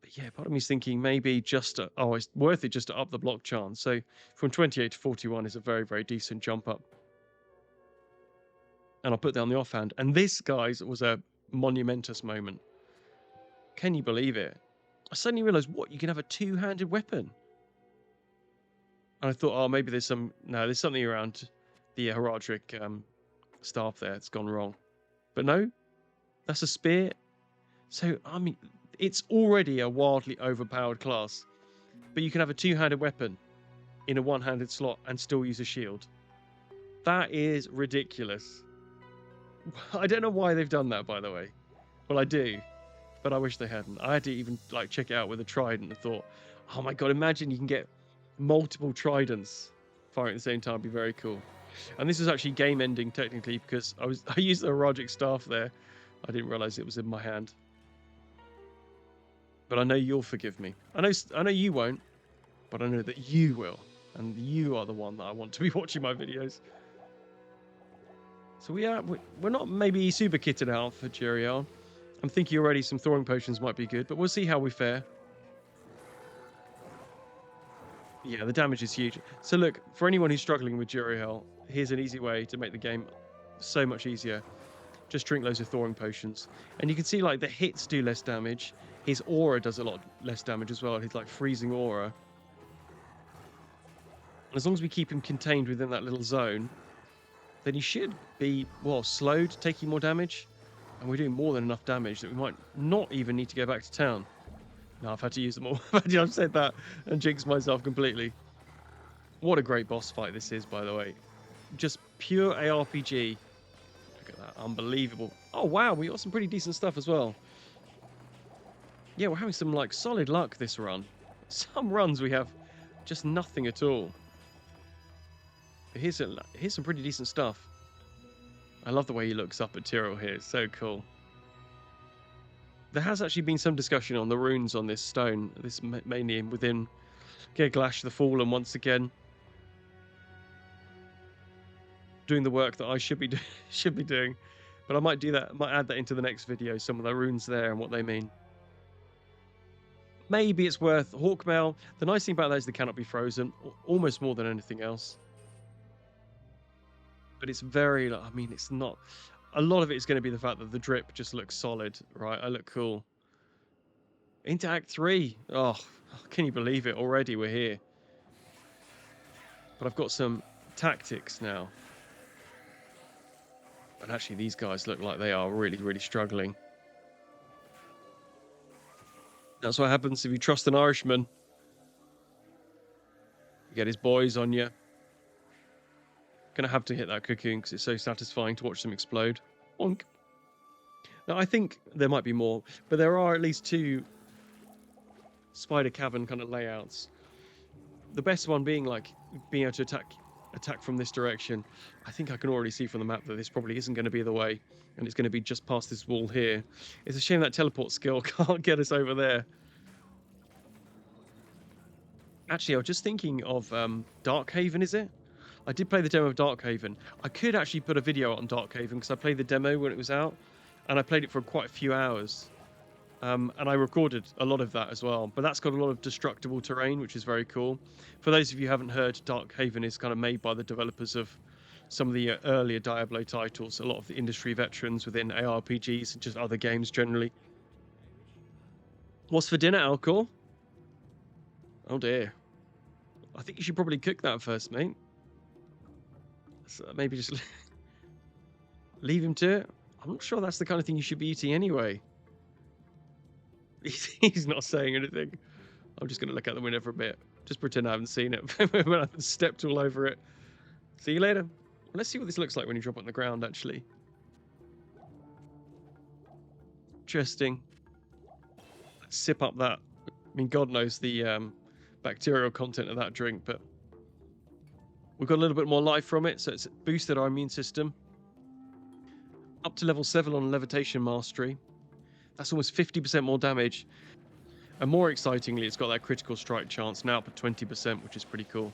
But yeah, part of me is thinking maybe just it's worth it just to up the block chance. So from 28 to 41 is a very, very decent jump up. And I'll put that on the offhand. And this, guys, was a monumentous moment. Can you believe it? I suddenly realised, what, you can have a two-handed weapon? And I thought, oh, maybe there's something around the heraldic staff there that's gone wrong. But no, that's a spear. So, I mean, it's already a wildly overpowered class. But you can have a two-handed weapon in a one-handed slot and still use a shield. That is ridiculous. I don't know why they've done that, by the way. Well, I do, but I wish they hadn't. I had to even like check it out with a trident and thought, oh my god, imagine you can get multiple tridents firing at the same time. It'd be very cool. And this is actually game ending technically because I used the heraldic staff there. I didn't realize it was in my hand. But I know you'll forgive me. I know you won't, but I know that you will, and you are the one that I want to be watching my videos. So we're not maybe super kitted out for Jeriel. I'm thinking already some thawing potions might be good, but we'll see how we fare. Yeah, the damage is huge. So look, for anyone who's struggling with Jeriel, here's an easy way to make the game so much easier. Just drink loads of thawing potions. And you can see like the hits do less damage. His aura does a lot less damage as well. His like freezing aura. And as long as we keep him contained within that little zone, then he should be, well, slowed, taking more damage. And we're doing more than enough damage that we might not even need to go back to town. No, I've had to use them all. I've said that and jinxed myself completely. What a great boss fight this is, by the way. Just pure ARPG. Look at that, unbelievable. Oh wow, we got some pretty decent stuff as well. Yeah, we're having some like solid luck this run. Some runs we have just nothing at all. But here's some pretty decent stuff. I love the way he looks up at Tyrell here. It's so cool. There has actually been some discussion on the runes on this stone. This mainly within Geglash the Fallen once again. Doing the work that I should be doing. But I might do that. I might add that into the next video. Some of the runes there and what they mean. Maybe it's worth Hawkmail. The nice thing about that is they cannot be frozen. Almost more than anything else. But it's very, I mean, it's not, a lot of it is going to be the fact that the drip just looks solid, right? I look cool. Into Act 3. Oh, can you believe it? Already we're here. But I've got some tactics now. And actually these guys look like they are really, really struggling. That's what happens if you trust an Irishman. You get his boys on you. Gonna have to hit that cocoon because it's so satisfying to watch them explode. Bonk. Now I think there might be more, but there are at least 2 spider cavern kind of layouts. The best one being like being able to attack from this direction. I think I can already see from the map that this probably isn't going to be the way, and it's going to be just past this wall here. It's a shame that teleport skill can't get us over there. Actually, I was just thinking of Darkhaven, is it? I did play the demo of Darkhaven. I could actually put a video out on Darkhaven because I played the demo when it was out, and I played it for quite a few hours. And I recorded a lot of that as well. But that's got a lot of destructible terrain, which is very cool. For those of you who haven't heard, Dark Haven is kind of made by the developers of some of the earlier Diablo titles, a lot of the industry veterans within ARPGs and just other games generally. What's for dinner, Alcor? Oh dear. I think you should probably cook that first, mate. So maybe just leave him to it. I'm not sure that's the kind of thing you should be eating anyway. He's not saying anything. I'm just going to look out the window for a bit. Just pretend I haven't seen it. When I haven't stepped all over it. See you later. Let's see what this looks like when you drop it on the ground, actually. Interesting. Let's sip up that. I mean, God knows the bacterial content of that drink, but we've got a little bit more life from it, so it's boosted our immune system. Up to level 7 on Levitation Mastery. That's almost 50% more damage. And more excitingly, it's got that critical strike chance now up at 20%, which is pretty cool.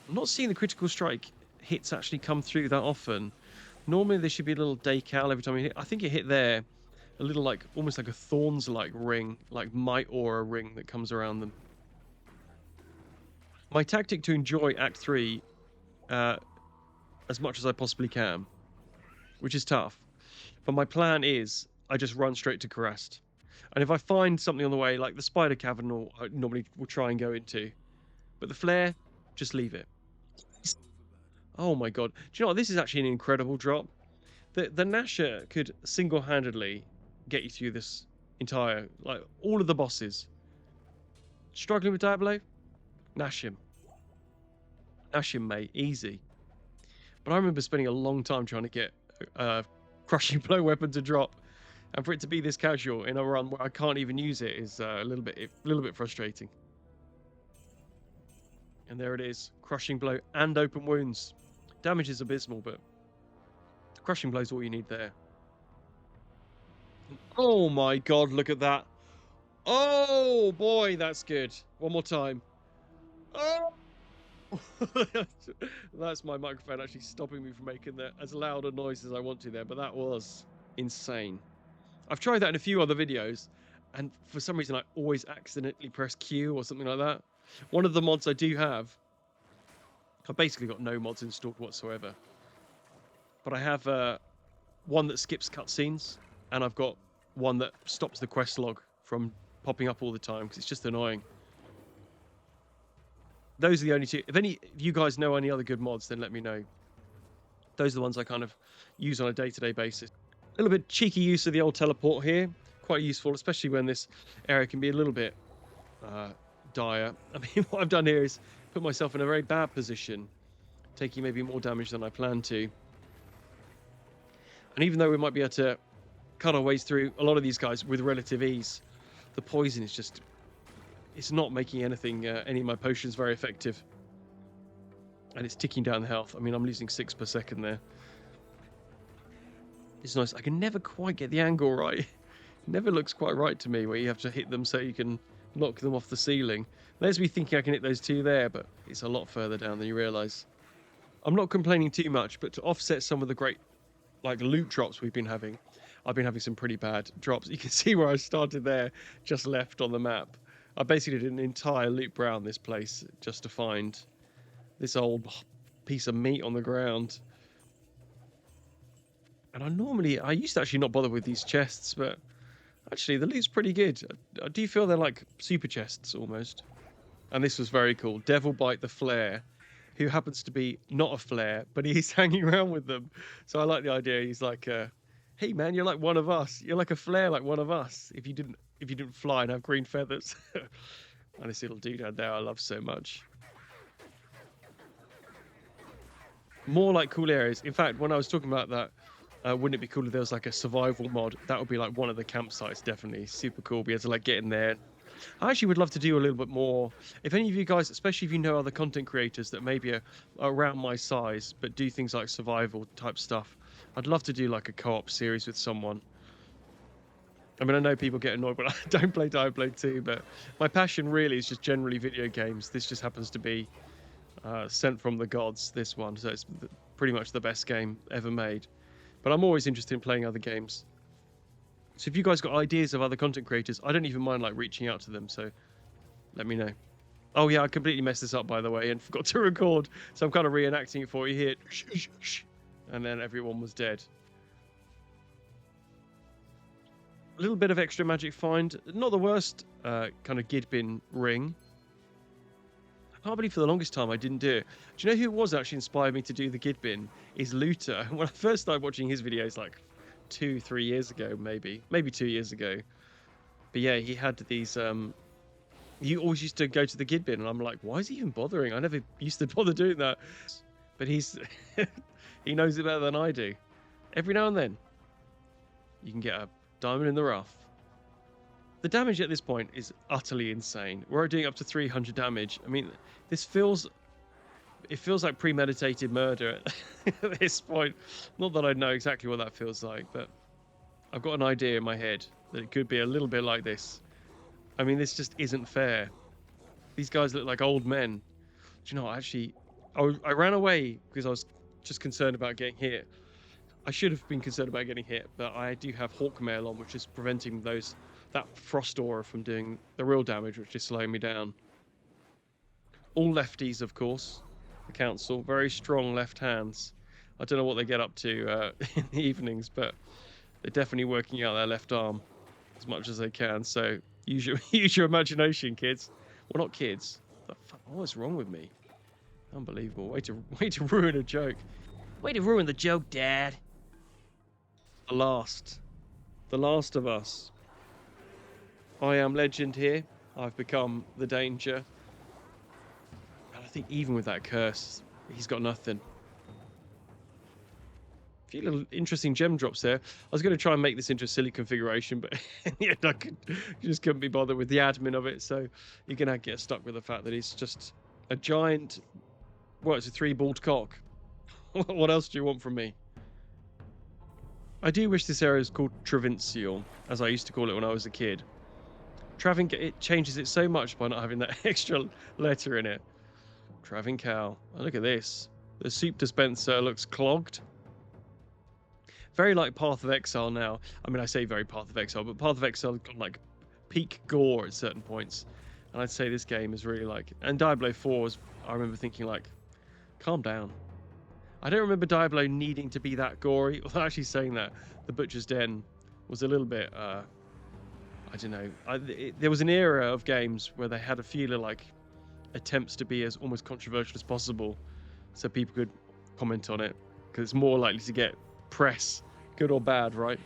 I'm not seeing the critical strike hits actually come through that often. Normally there should be a little decal every time you hit. I think it hit there. A little like, almost like a thorns-like ring, like might aura ring that comes around them. My tactic to enjoy Act 3 as much as I possibly can, which is tough. But my plan is I just run straight to Karrast. And if I find something on the way, like the Spider Cavern, I normally will try and go into. But the Flare, just leave it. Oh my god. Do you know what? This is actually an incredible drop. The Nasher could single-handedly get you through this entire, like, all of the bosses. Struggling with Diablo? Nash him. Nash him, mate. Easy. But I remember spending a long time trying to get Crushing Blow weapon to drop. And for it to be this casual in a run where I can't even use it is a little bit frustrating. And there it is. Crushing Blow and Open Wounds. Damage is abysmal, but Crushing Blow is all you need there. Oh my god, look at that. Oh boy, that's good. One more time. Oh! That's my microphone actually stopping me from making as loud a noise as I want to there, but that was insane. I've tried that in a few other videos, and for some reason I always accidentally press Q or something like that. One of the mods I do have, I've basically got no mods installed whatsoever. But I have one that skips cutscenes, and I've got one that stops the quest log from popping up all the time, because it's just annoying. Those are the only two. If any of you guys know any other good mods, then let me know. Those are the ones I kind of use on a day-to-day basis. A little bit cheeky use of the old teleport here. Quite useful, especially when this area can be a little bit dire. I mean, what I've done here is put myself in a very bad position, taking maybe more damage than I planned to. And even though we might be able to cut our ways through a lot of these guys with relative ease, the poison is just... it's not making anything, any of my potions very effective. And it's ticking down the health. I mean, I'm losing 6 per second there. It's nice. I can never quite get the angle right. It never looks quite right to me, where you have to hit them so you can knock them off the ceiling. There's me thinking I can hit those two there, but it's a lot further down than you realise. I'm not complaining too much, but to offset some of the great, like, loot drops we've been having, I've been having some pretty bad drops. You can see where I started there, just left on the map. I basically did an entire loop around this place just to find this old piece of meat on the ground. And I used to actually not bother with these chests, but actually the loot's pretty good. I do feel they're like super chests almost. And this was very cool. Devilbite the Flare, who happens to be not a flare, but he's hanging around with them. So I like the idea. He's like, hey man, you're like one of us. You're like a flare like one of us. If you didn't fly and have green feathers. And this little dude out there I love so much. More like cool areas. In fact, when I was talking about that, wouldn't it be cool if there was like a survival mod? That would be like one of the campsites, definitely. Super cool. Be able to like get in there. I actually would love to do a little bit more. If any of you guys, especially if you know other content creators that maybe are around my size, but do things like survival type stuff, I'd love to do like a co-op series with someone. I mean, I know people get annoyed when I don't play Diablo 2, but my passion really is just generally video games. This just happens to be sent from the gods, this one. So it's pretty much the best game ever made. But I'm always interested in playing other games. So if you guys got ideas of other content creators, I don't even mind like reaching out to them. So let me know. Oh yeah, I completely messed this up by the way and forgot to record. So I'm kind of reenacting it for you here. And then everyone was dead. A little bit of extra magic find. Not the worst kind of Gidbin ring. I can't believe for the longest time I didn't do it. Do you know who was actually inspired me to do the Gidbin? Is Luther. When I first started watching his videos like 2-3 years ago, maybe 2 years ago. But yeah, he had these he always used to go to the Gidbin and I'm like, why is he even bothering? I never used to bother doing that. But he's he knows it better than I do. Every now and then you can get a diamond in the rough. The damage at this point is utterly insane. We're doing up to 300 damage. I mean, it feels like premeditated murder at this point. Not that I know exactly what that feels like, but I've got an idea in my head that it could be a little bit like this. I mean, this just isn't fair. These guys look like old men. Do you know what? Actually, I ran away because I was just concerned about getting hit. I should have been concerned about getting hit, but I do have Hawkmail on, which is preventing that frost aura from doing the real damage, which is slowing me down. All lefties, of course. The council, very strong left hands. I don't know what they get up to in the evenings, but they're definitely working out their left arm as much as they can. So use your imagination, kids. Well, not kids. What's wrong with me? Unbelievable. Way to ruin a joke. Way to ruin the joke, Dad. The last of us. I am legend here. I've become the danger. And I think even with that curse, he's got nothing. A few little interesting gem drops there. I was going to try and make this into a silly configuration, but in the end, I just couldn't be bothered with the admin of it. So you're going to get stuck with the fact that he's just a giant. Well, it's a 3-balled cock. What else do you want from me? I do wish this area was called Travincial, as I used to call it when I was a kid. It changes it so much by not having that extra letter in it. Travincal. Oh, look at this. The soup dispenser looks clogged. Very like Path of Exile now. I mean, I say very Path of Exile, but Path of Exile has got like peak gore at certain points. And I'd say this game is really like... And Diablo 4 was... I remember thinking like, calm down. I don't remember Diablo needing to be that gory. Although actually saying that, the Butcher's Den was a little bit... I don't know. There was an era of games where they had a feeling like attempts to be as almost controversial as possible, so people could comment on it, because it's more likely to get press, good or bad, right?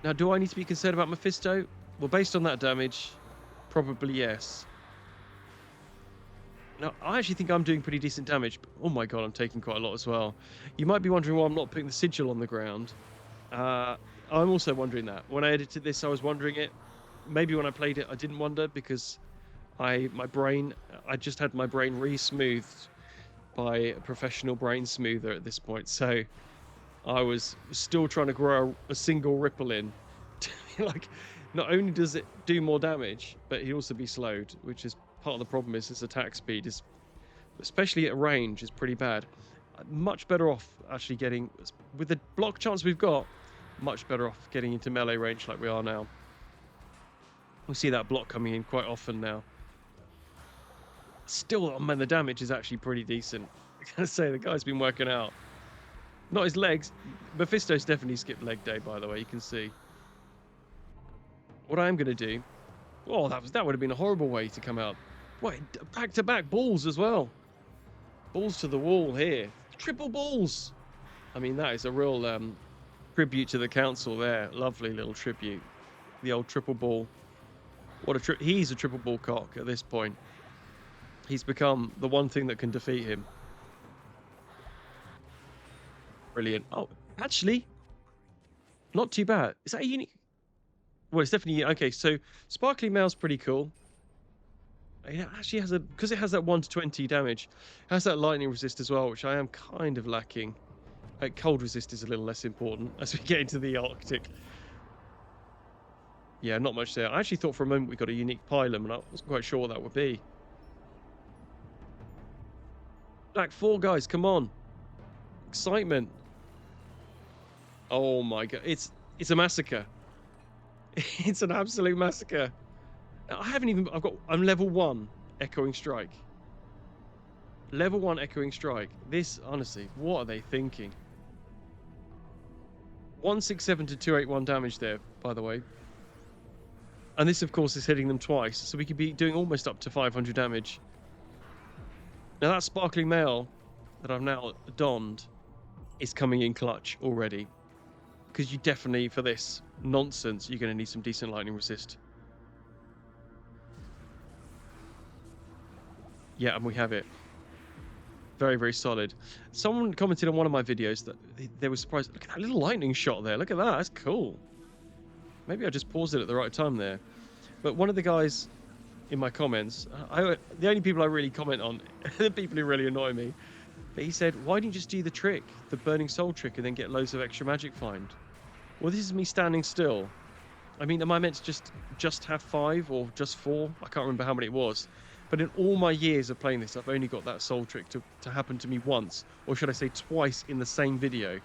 Now, do I need to be concerned about Mephisto? Well, based on that damage, probably yes. Now, I actually think I'm doing pretty decent damage. But, oh my god, I'm taking quite a lot as well. You might be wondering why I'm not putting the sigil on the ground. I'm also wondering that. When I edited this, I was wondering it. Maybe when I played it, I didn't wonder because I just had my brain re-smoothed by a professional brain smoother at this point. So I was still trying to grow a single ripple in. Like, not only does it do more damage, but he'll also be slowed, which is part of the problem. Is his attack speed is, especially at range, is pretty bad. Much better off actually getting, with the block chance we've got, much better off getting into melee range like we are now. We see that block coming in quite often now. Still, oh man, the damage is actually pretty decent. I gotta say, the guy's been working out. Not his legs. Mephisto's definitely skipped leg day, by the way, you can see. What I am gonna do... Oh, that would have been a horrible way to come out. What, back-to-back balls as well. Balls to the wall here. Triple balls! I mean, that is a real tribute to the council there. Lovely little tribute. The old triple ball. He's a triple ball cock at this point. He's become the one thing that can defeat him. Brilliant. Oh, actually, not too bad. Is that a unique? Well, it's definitely... Okay, so Sparkly Mail's pretty cool. It actually has because it has that 1 to 20 damage, it has that lightning resist as well, which I am kind of lacking. Cold resist is a little less important as we get into the Arctic. Yeah, not much there. I actually thought for a moment we got a unique pylon, and I wasn't quite sure what that would be. Black 4, guys, come on. Excitement. Oh my god, it's a massacre. It's an absolute massacre. I'm level 1 Echoing Strike. Level 1 Echoing Strike. This, honestly, what are they thinking? 167 to 281 damage there, by the way. And this, of course, is hitting them twice, so we could be doing almost up to 500 damage. Now, that sparkling mail that I've now donned is coming in clutch already. Because you definitely, for this nonsense, you're going to need some decent lightning resist. Yeah, and we have it. Very, very solid. Someone commented on one of my videos that they were surprised. Look at that little lightning shot there. Look at that. That's cool. Maybe I just paused it at the right time there. But one of the guys in my comments, the only people I really comment on are the people who really annoy me. But he said, why didn't you just do the trick, the Burning Soul trick, and then get loads of extra magic find? Well, this is me standing still. I mean, am I meant to just have 5 or just 4? I can't remember how many it was. But in all my years of playing this, I've only got that soul trick to happen to me once, or should I say twice in the same video.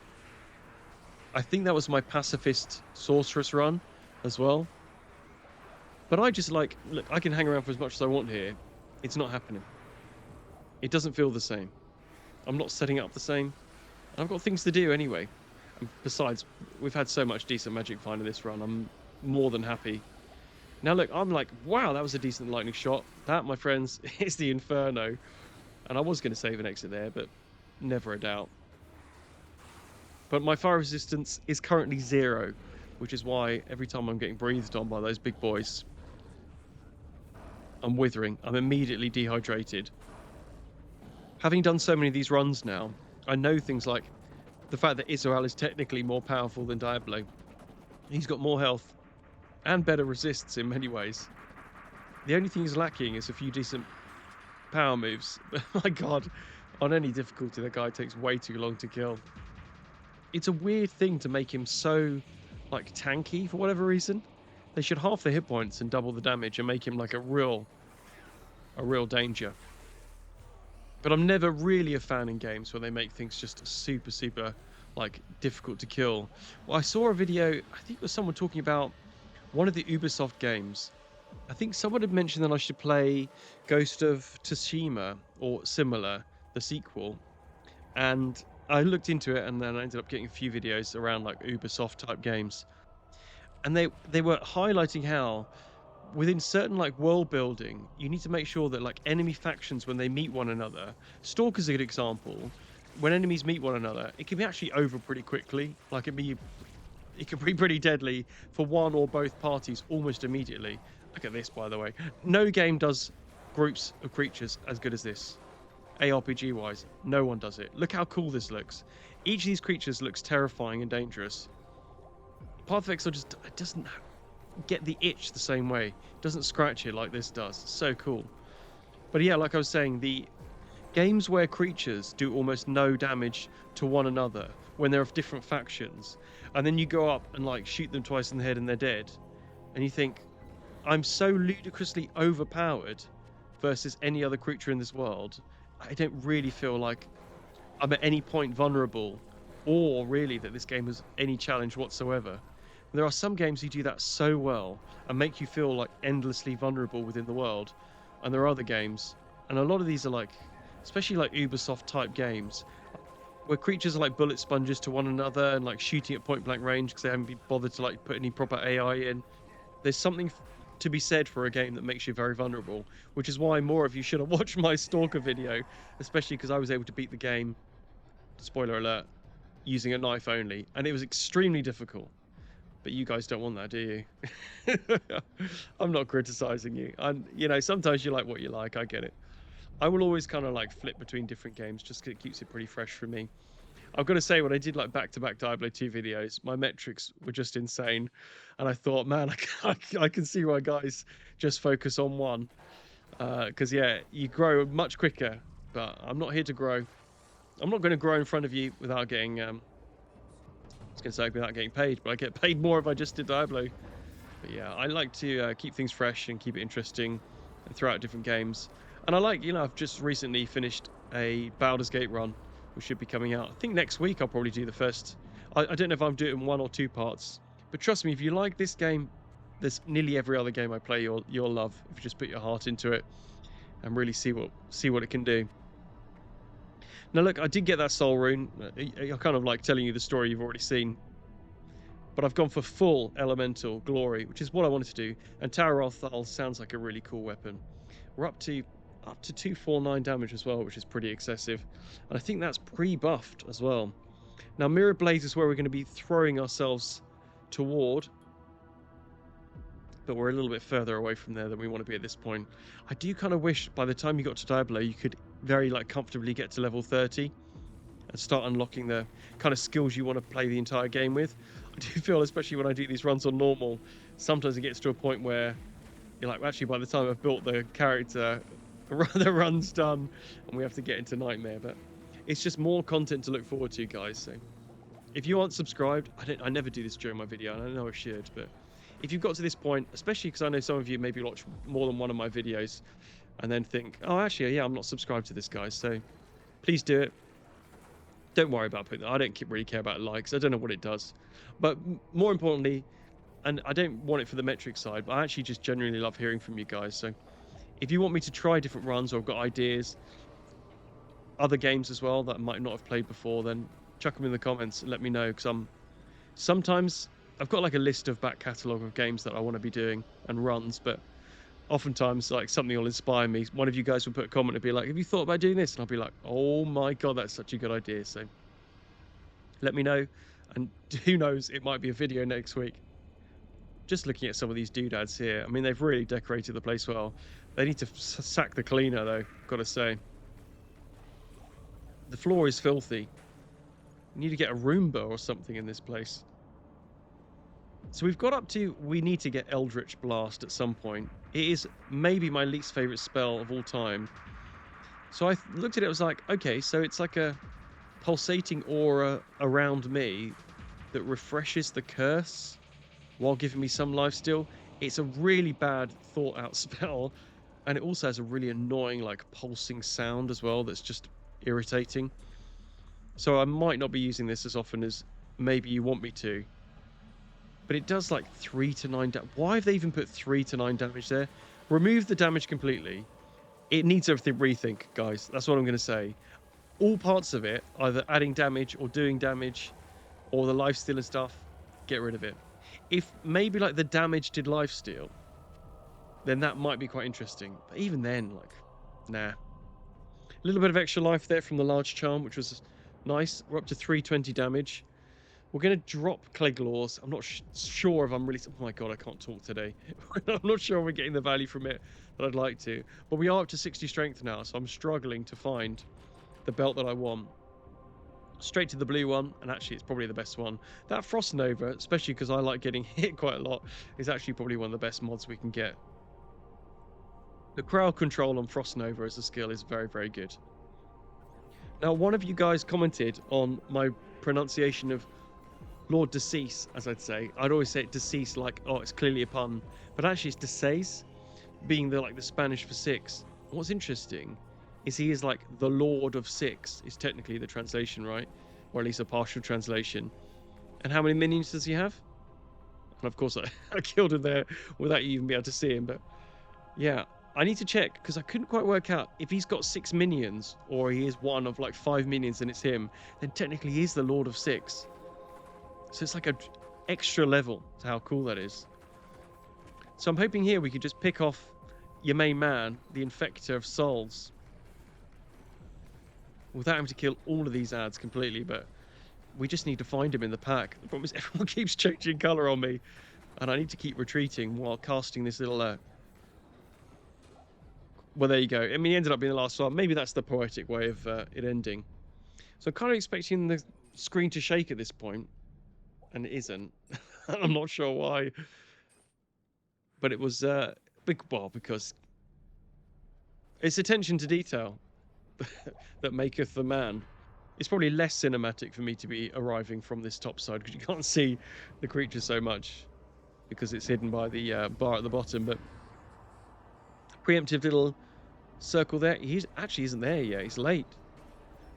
I think that was my pacifist sorceress run as well. But I just look, I can hang around for as much as I want here. It's not happening. It doesn't feel the same. I'm not setting up the same. I've got things to do anyway. And besides, we've had so much decent magic find in this run. I'm more than happy. Now look, I'm like, wow, that was a decent lightning shot. That, my friends, is the Inferno. And I was going to save an exit there, but never a doubt. But my fire resistance is currently 0, which is why every time I'm getting breathed on by those big boys, I'm withering. I'm immediately dehydrated. Having done so many of these runs now, I know things like the fact that Israel is technically more powerful than Diablo. He's got more health and better resists in many ways. The only thing he's lacking is a few decent power moves. But my god, on any difficulty, that guy takes way too long to kill. It's a weird thing to make him so, tanky for whatever reason. They should half the hit points and double the damage and make him like a real danger. But I'm never really a fan in games where they make things just super, super, difficult to kill. Well, I saw a video, I think it was someone talking about one of the Ubisoft games. I think someone had mentioned that I should play Ghost of Tsushima or similar, the sequel. And I looked into it and then I ended up getting a few videos around Ubisoft type games. And they were highlighting how within certain world building, you need to make sure that enemy factions, when they meet one another, Stalker's a good example. When enemies meet one another, it can be actually over pretty quickly. It can be pretty deadly for one or both parties almost immediately. Look at this, by the way. No game does groups of creatures as good as this. ARPG wise, no one does it. Look how cool this looks. Each of these creatures looks terrifying and dangerous. Path of Exile just doesn't get the itch the same way. It doesn't scratch it like this does. It's so cool. But yeah, like I was saying, the games where creatures do almost no damage to one another when they're of different factions, and then you go up and shoot them twice in the head and they're dead, and you think, I'm so ludicrously overpowered versus any other creature in this world, I don't really feel like I'm at any point vulnerable, or really that this game has any challenge whatsoever. There are some games who do that so well and make you feel endlessly vulnerable within the world, and there are other games, and a lot of these are especially Ubisoft type games, where creatures are like bullet sponges to one another and shooting at point blank range because they haven't been bothered to put any proper AI in. There's something to be said for a game that makes you very vulnerable, which is why more of you should have watched my Stalker video, especially because I was able to beat the game, spoiler alert, using a knife only, and it was extremely difficult. But you guys don't want that, do you? I'm not criticizing you. Sometimes you like what you like. I get it. I will always kind of flip between different games just because it keeps it pretty fresh for me. I've got to say, when I did back-to-back Diablo 2 videos, my metrics were just insane. And I thought, man, I can see why guys just focus on one. Because, yeah, you grow much quicker. But I'm not here to grow. I'm not going to grow in front of you without getting... I was going to say without getting paid, but I get paid more if I just did Diablo. But yeah, I like to keep things fresh and keep it interesting and throw out different games. And I I've just recently finished a Baldur's Gate run, which should be coming out. I think next week I'll probably do the first... I don't know if I'm doing it in 1 or 2 parts, but trust me, if you like this game, there's nearly every other game I play you'll love if you just put your heart into it and really see what it can do. Now look, I did get that soul rune. I kind of like telling you the story you've already seen, but I've gone for full elemental glory, which is what I wanted to do. And Tower of Thal sounds like a really cool weapon. We're up to 249 damage as well, which is pretty excessive, and I think that's pre-buffed as well. Now Mirror Blaze is where we're going to be throwing ourselves toward, but we're a little bit further away from there than we want to be at this point. I do kind of wish by the time you got to Diablo you could very comfortably get to level 30 and start unlocking the kind of skills you want to play the entire game with. I do feel, especially when I do these runs on normal, sometimes it gets to a point where you're like, actually by the time I've built the character, the run's done and we have to get into Nightmare. But it's just more content to look forward to, guys. So if you aren't subscribed, I never do this during my video, and I know I should, but if you've got to this point, especially because I know some of you maybe watch more than one of my videos and then think, oh, actually, yeah, I'm not subscribed to this guy, so please do it. Don't worry about putting that. I don't really care about likes. I don't know what it does. But more importantly, and I don't want it for the metric side, but I actually just genuinely love hearing from you guys. So if you want me to try different runs or I've got ideas, other games as well that I might not have played before, then chuck them in the comments and let me know, because sometimes I've got like a list of back catalogue of games that I want to be doing and runs, but oftentimes like something will inspire me. One of you guys will put a comment and be like, have you thought about doing this? And I'll be like, oh my god, that's such a good idea. So let me know, and who knows, it might be a video next week. Just looking at some of these doodads here, I mean, they've really decorated the place well. They need to sack the cleaner though, gotta say. The floor is filthy. You need to get a Roomba or something in this place. So we've got up to, we need to get Eldritch Blast at some point. It is maybe my least favorite spell of all time. So I looked at it, I was like, okay, so it's like a pulsating aura around me that refreshes the curse while giving me some lifesteal. It's a really bad thought out spell, and it also has a really annoying like pulsing sound as well that's just irritating. So I might not be using this as often as maybe you want me to. But it does like 3 to 9 damage. Why have they even put 3 to 9 damage there? Remove the damage completely. It needs everything rethink, guys. That's what I'm going to say. All parts of it, either adding damage or doing damage or the lifesteal and stuff, get rid of it. If maybe like the damage did lifesteal, then that might be quite interesting. But even then, like, nah. A little bit of extra life there from the large charm, which was nice. We're up to 320 damage. We're going to drop Cleglaws. I'm not sure if I'm really... Oh my god, I can't talk today. I'm not sure we're getting the value from it that I'd like to. But we are up to 60 strength now, so I'm struggling to find the belt that I want. Straight to the blue one, and actually it's probably the best one. That Frost Nova, especially because I like getting hit quite a lot, is actually probably one of the best mods we can get. The crowd control on Frost Nova as a skill is very, very good. Now, one of you guys commented on my pronunciation of Lord Decease, as I'd say. I'd always say it decease like, oh, it's clearly a pun, but actually it's Decease, being the Spanish for 6. And what's interesting is he is like the Lord of 6 is technically the translation, right? Or at least a partial translation. And how many minions does he have? And of course I killed him there without you even being able to see him, but yeah, I need to check because I couldn't quite work out if he's got 6 minions or he is one of like 5 minions and it's him, then technically he is the Lord of 6. So it's like an extra level to how cool that is. So I'm hoping here we could just pick off your main man, the Infector of Souls, without having to kill all of these ads completely, but we just need to find him in the pack. The problem is everyone keeps changing colour on me, and I need to keep retreating while casting this little... Well, there you go. I mean, he ended up being the last one. Maybe that's the poetic way of it ending. So I'm kind of expecting the screen to shake at this point. And it isn't. I'm not sure why. But it was because it's attention to detail that maketh the man. It's probably less cinematic for me to be arriving from this top side because you can't see the creature so much because it's hidden by the bar at the bottom. But preemptive little circle there. He actually isn't there yet. He's late.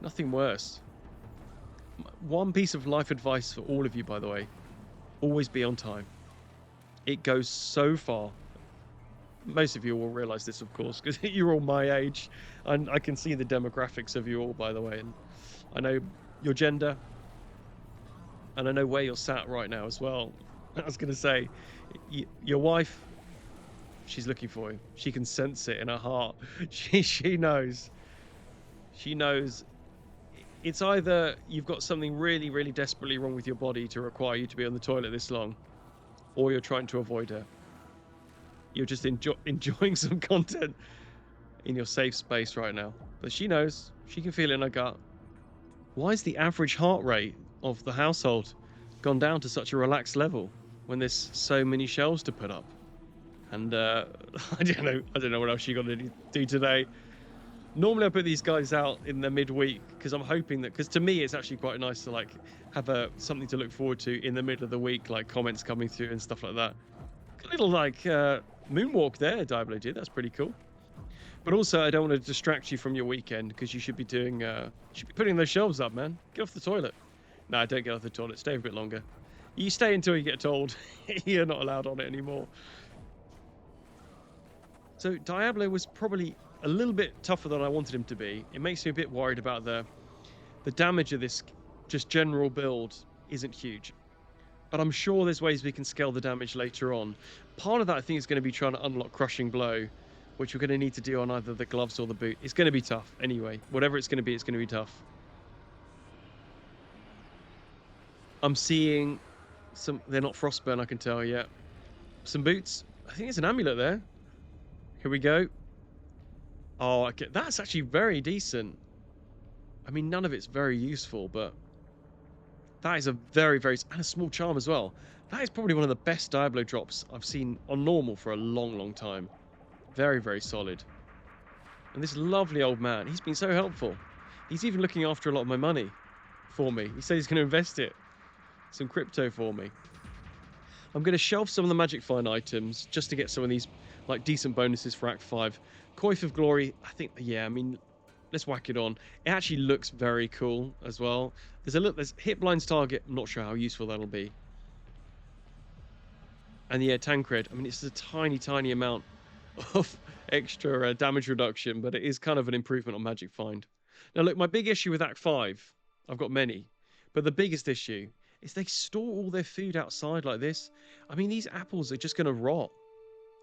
Nothing worse. One piece of life advice for all of you, by the way: always be on time. It goes so far. Most of you will realize this, of course, because you're all my age, and I can see the demographics of you all, by the way, and I know your gender, and I know where you're sat right now as well. I was going to say, your wife, she's looking for you. She can sense it in her heart. She knows. She knows. It's either you've got something really, really desperately wrong with your body to require you to be on the toilet this long, or you're trying to avoid her. You're just enjoying some content in your safe space right now. But she knows. She can feel it in her gut. Why is the average heart rate of the household gone down to such a relaxed level when there's so many shelves to put up? And I don't know what else you're going to do today. Normally I put these guys out in the midweek because I'm hoping that, because to me it's actually quite nice to like have something to look forward to in the middle of the week, like comments coming through and stuff like that. A little like moonwalk there, Diablo did. That's pretty cool. But also, I don't want to distract you from your weekend because you should be doing, should be putting those shelves up, man. Get off the toilet. No, don't get off the toilet. Stay a bit longer. You stay until you get told you're not allowed on it anymore. So Diablo was probably a little bit tougher than I wanted him to be. It makes me a bit worried about the damage of this. Just general build isn't huge. But I'm sure there's ways we can scale the damage later on. Part of that, I think, is going to be trying to unlock Crushing Blow, which we're going to need to do on either the gloves or the boot. It's going to be tough anyway. Whatever it's going to be tough. I'm seeing some... They're not Frostburn, I can tell yet. Some boots. I think there's an amulet there. Here we go. Oh, okay. That's actually very decent. I mean, none of it's very useful, but... That is a very, very... And a small charm as well. That is probably one of the best Diablo drops I've seen on normal for a long, long time. Very, very solid. And this lovely old man, he's been so helpful. He's even looking after a lot of my money for me. He said he's going to invest it. Some crypto for me. I'm going to shelve some of the Magic Find items just to get some of these like decent bonuses for Act 5. Coif of Glory, I think, yeah, I mean... Let's whack it on. It actually looks very cool as well. There's hit blinds target. I'm not sure how useful that'll be. And yeah, Tancred. I mean, it's a tiny, tiny amount of extra damage reduction, but it is kind of an improvement on Magic Find. Now, look, my big issue with Act 5, I've got many, but the biggest issue is they store all their food outside like this. I mean, these apples are just going to rot.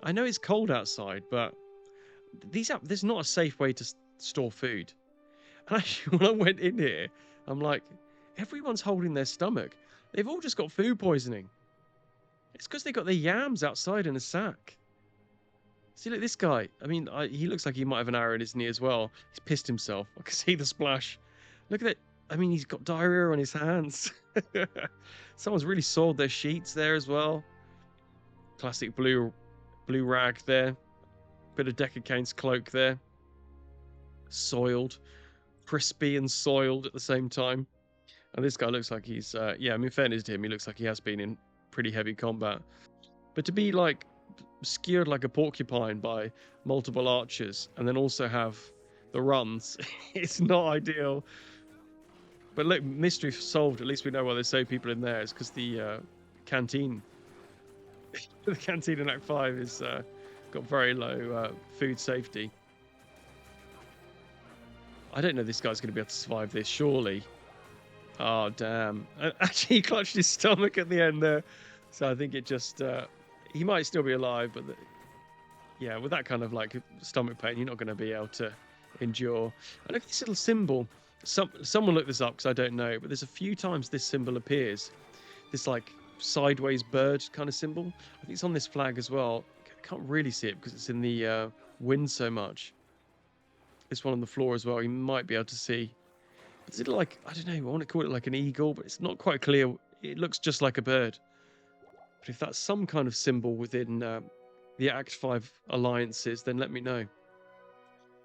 I know it's cold outside, but there's not a safe way to store food. And actually, when I went in here, I'm like, everyone's holding their stomach. They've all just got food poisoning. It's because they got their yams outside in a sack. See, look, this guy. I mean, he looks like he might have an arrow in his knee as well. He's pissed himself. I can see the splash. Look at it. I mean, he's got diarrhea on his hands. Someone's really soiled their sheets there as well. Classic blue rag there. Bit of Deckard Cain's cloak there. Soiled, crispy and soiled at the same time. And this guy looks like he's yeah, I mean, fairness to him, he looks like he has been in pretty heavy combat. But to be like skewered like a porcupine by multiple archers and then also have the runs, it's not ideal. But look, mystery solved. At least we know why there's so people in there. It's because the canteen the canteen in Act 5 is got very low food safety. I don't know this guy's going to be able to survive this, surely. Oh, damn. Actually, he clutched his stomach at the end there. So I think it just... he might still be alive, but... yeah, with that kind of, like, stomach pain, you're not going to be able to endure. And look at this little symbol. Someone look this up, because I don't know. But there's a few times this symbol appears. This, like, sideways bird kind of symbol. I think it's on this flag as well. I can't really see it, because it's in the wind so much. This one on the floor as well, you might be able to see. But is it like, I don't know, I want to call it like an eagle, but it's not quite clear. It looks just like a bird. But if that's some kind of symbol within the Act 5 alliances, then let me know.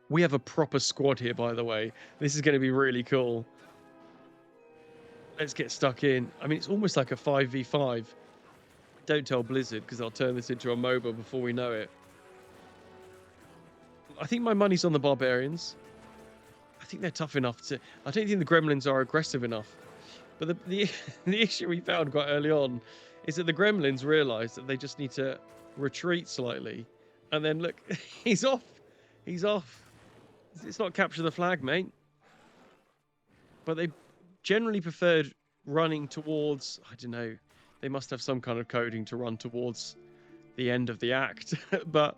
We have a proper squad here, by the way. This is going to be really cool. Let's get stuck in. I mean, it's almost like a 5v5. Don't tell Blizzard, because they'll turn this into a MOBA before we know it. I think my money's on the barbarians. I think they're tough enough to... I don't think the gremlins are aggressive enough. But the the issue we found quite early on is that the gremlins realise that they just need to retreat slightly, and then look, he's off. He's off. It's not capture the flag, mate. But they generally preferred running towards, I don't know, they must have some kind of coding to run towards the end of the act. But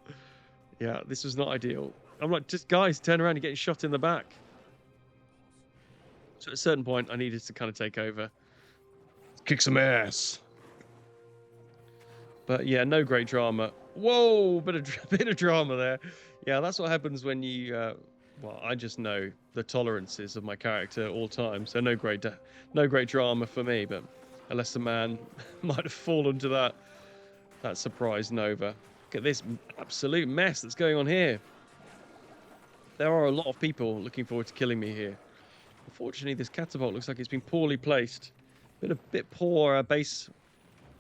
yeah, this was not ideal. I'm like, just guys, turn around and getting shot in the back. So at a certain point, I needed to kind of take over. Kick some ass. But yeah, no great drama. Whoa, bit of drama there. Yeah, that's what happens when you, well, I just know the tolerances of my character at all times. So no great drama for me. But unless the man might have fallen to that surprise nova. Look at this absolute mess that's going on here. There are a lot of people looking forward to killing me here. Unfortunately, this catapult looks like it's been poorly placed. Bit poor base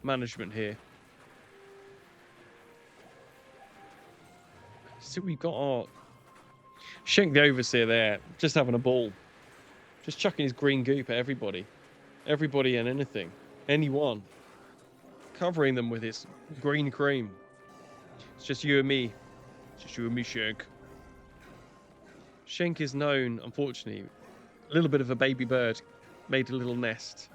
management here. So we've got our Shank the Overseer there, just having a ball. Just chucking his green goop at everybody. Everybody and anything. Anyone. Covering them with his green cream. It's just you and me. It's just you and me, Shank. Shank is known, unfortunately, a little bit of a baby bird. Made a little nest.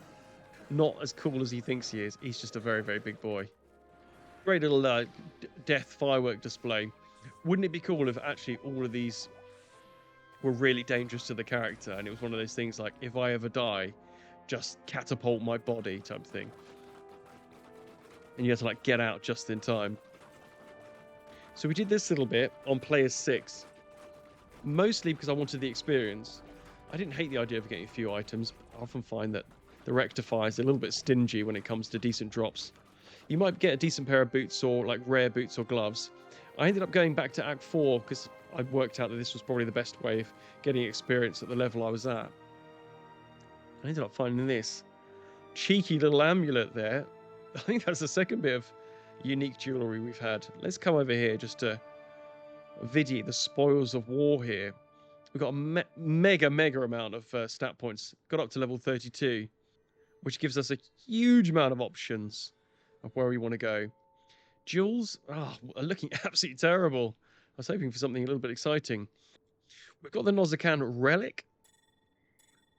Not as cool as he thinks he is. He's just a very, very big boy. Great little death firework display. Wouldn't it be cool if actually all of these were really dangerous to the character, and it was one of those things like, if I ever die, just catapult my body type thing, and you have to like get out just in time. So we did this little bit on player 6, mostly because I wanted the experience. I didn't hate the idea of getting a few items. I often find that the rectifier is a little bit stingy when it comes to decent drops. You might get a decent pair of boots or like rare boots or gloves. I ended up going back to Act 4 because I worked out that this was probably the best way of getting experience at the level I was at. I ended up finding this cheeky little amulet there. I think that's the second bit of unique jewellery we've had. Let's come over here just to vidi the spoils of war here. We've got a mega amount of stat points. Got up to level 32, which gives us a huge amount of options of where we want to go. Jewels are looking absolutely terrible. I was hoping for something a little bit exciting. We've got the Nozakan relic.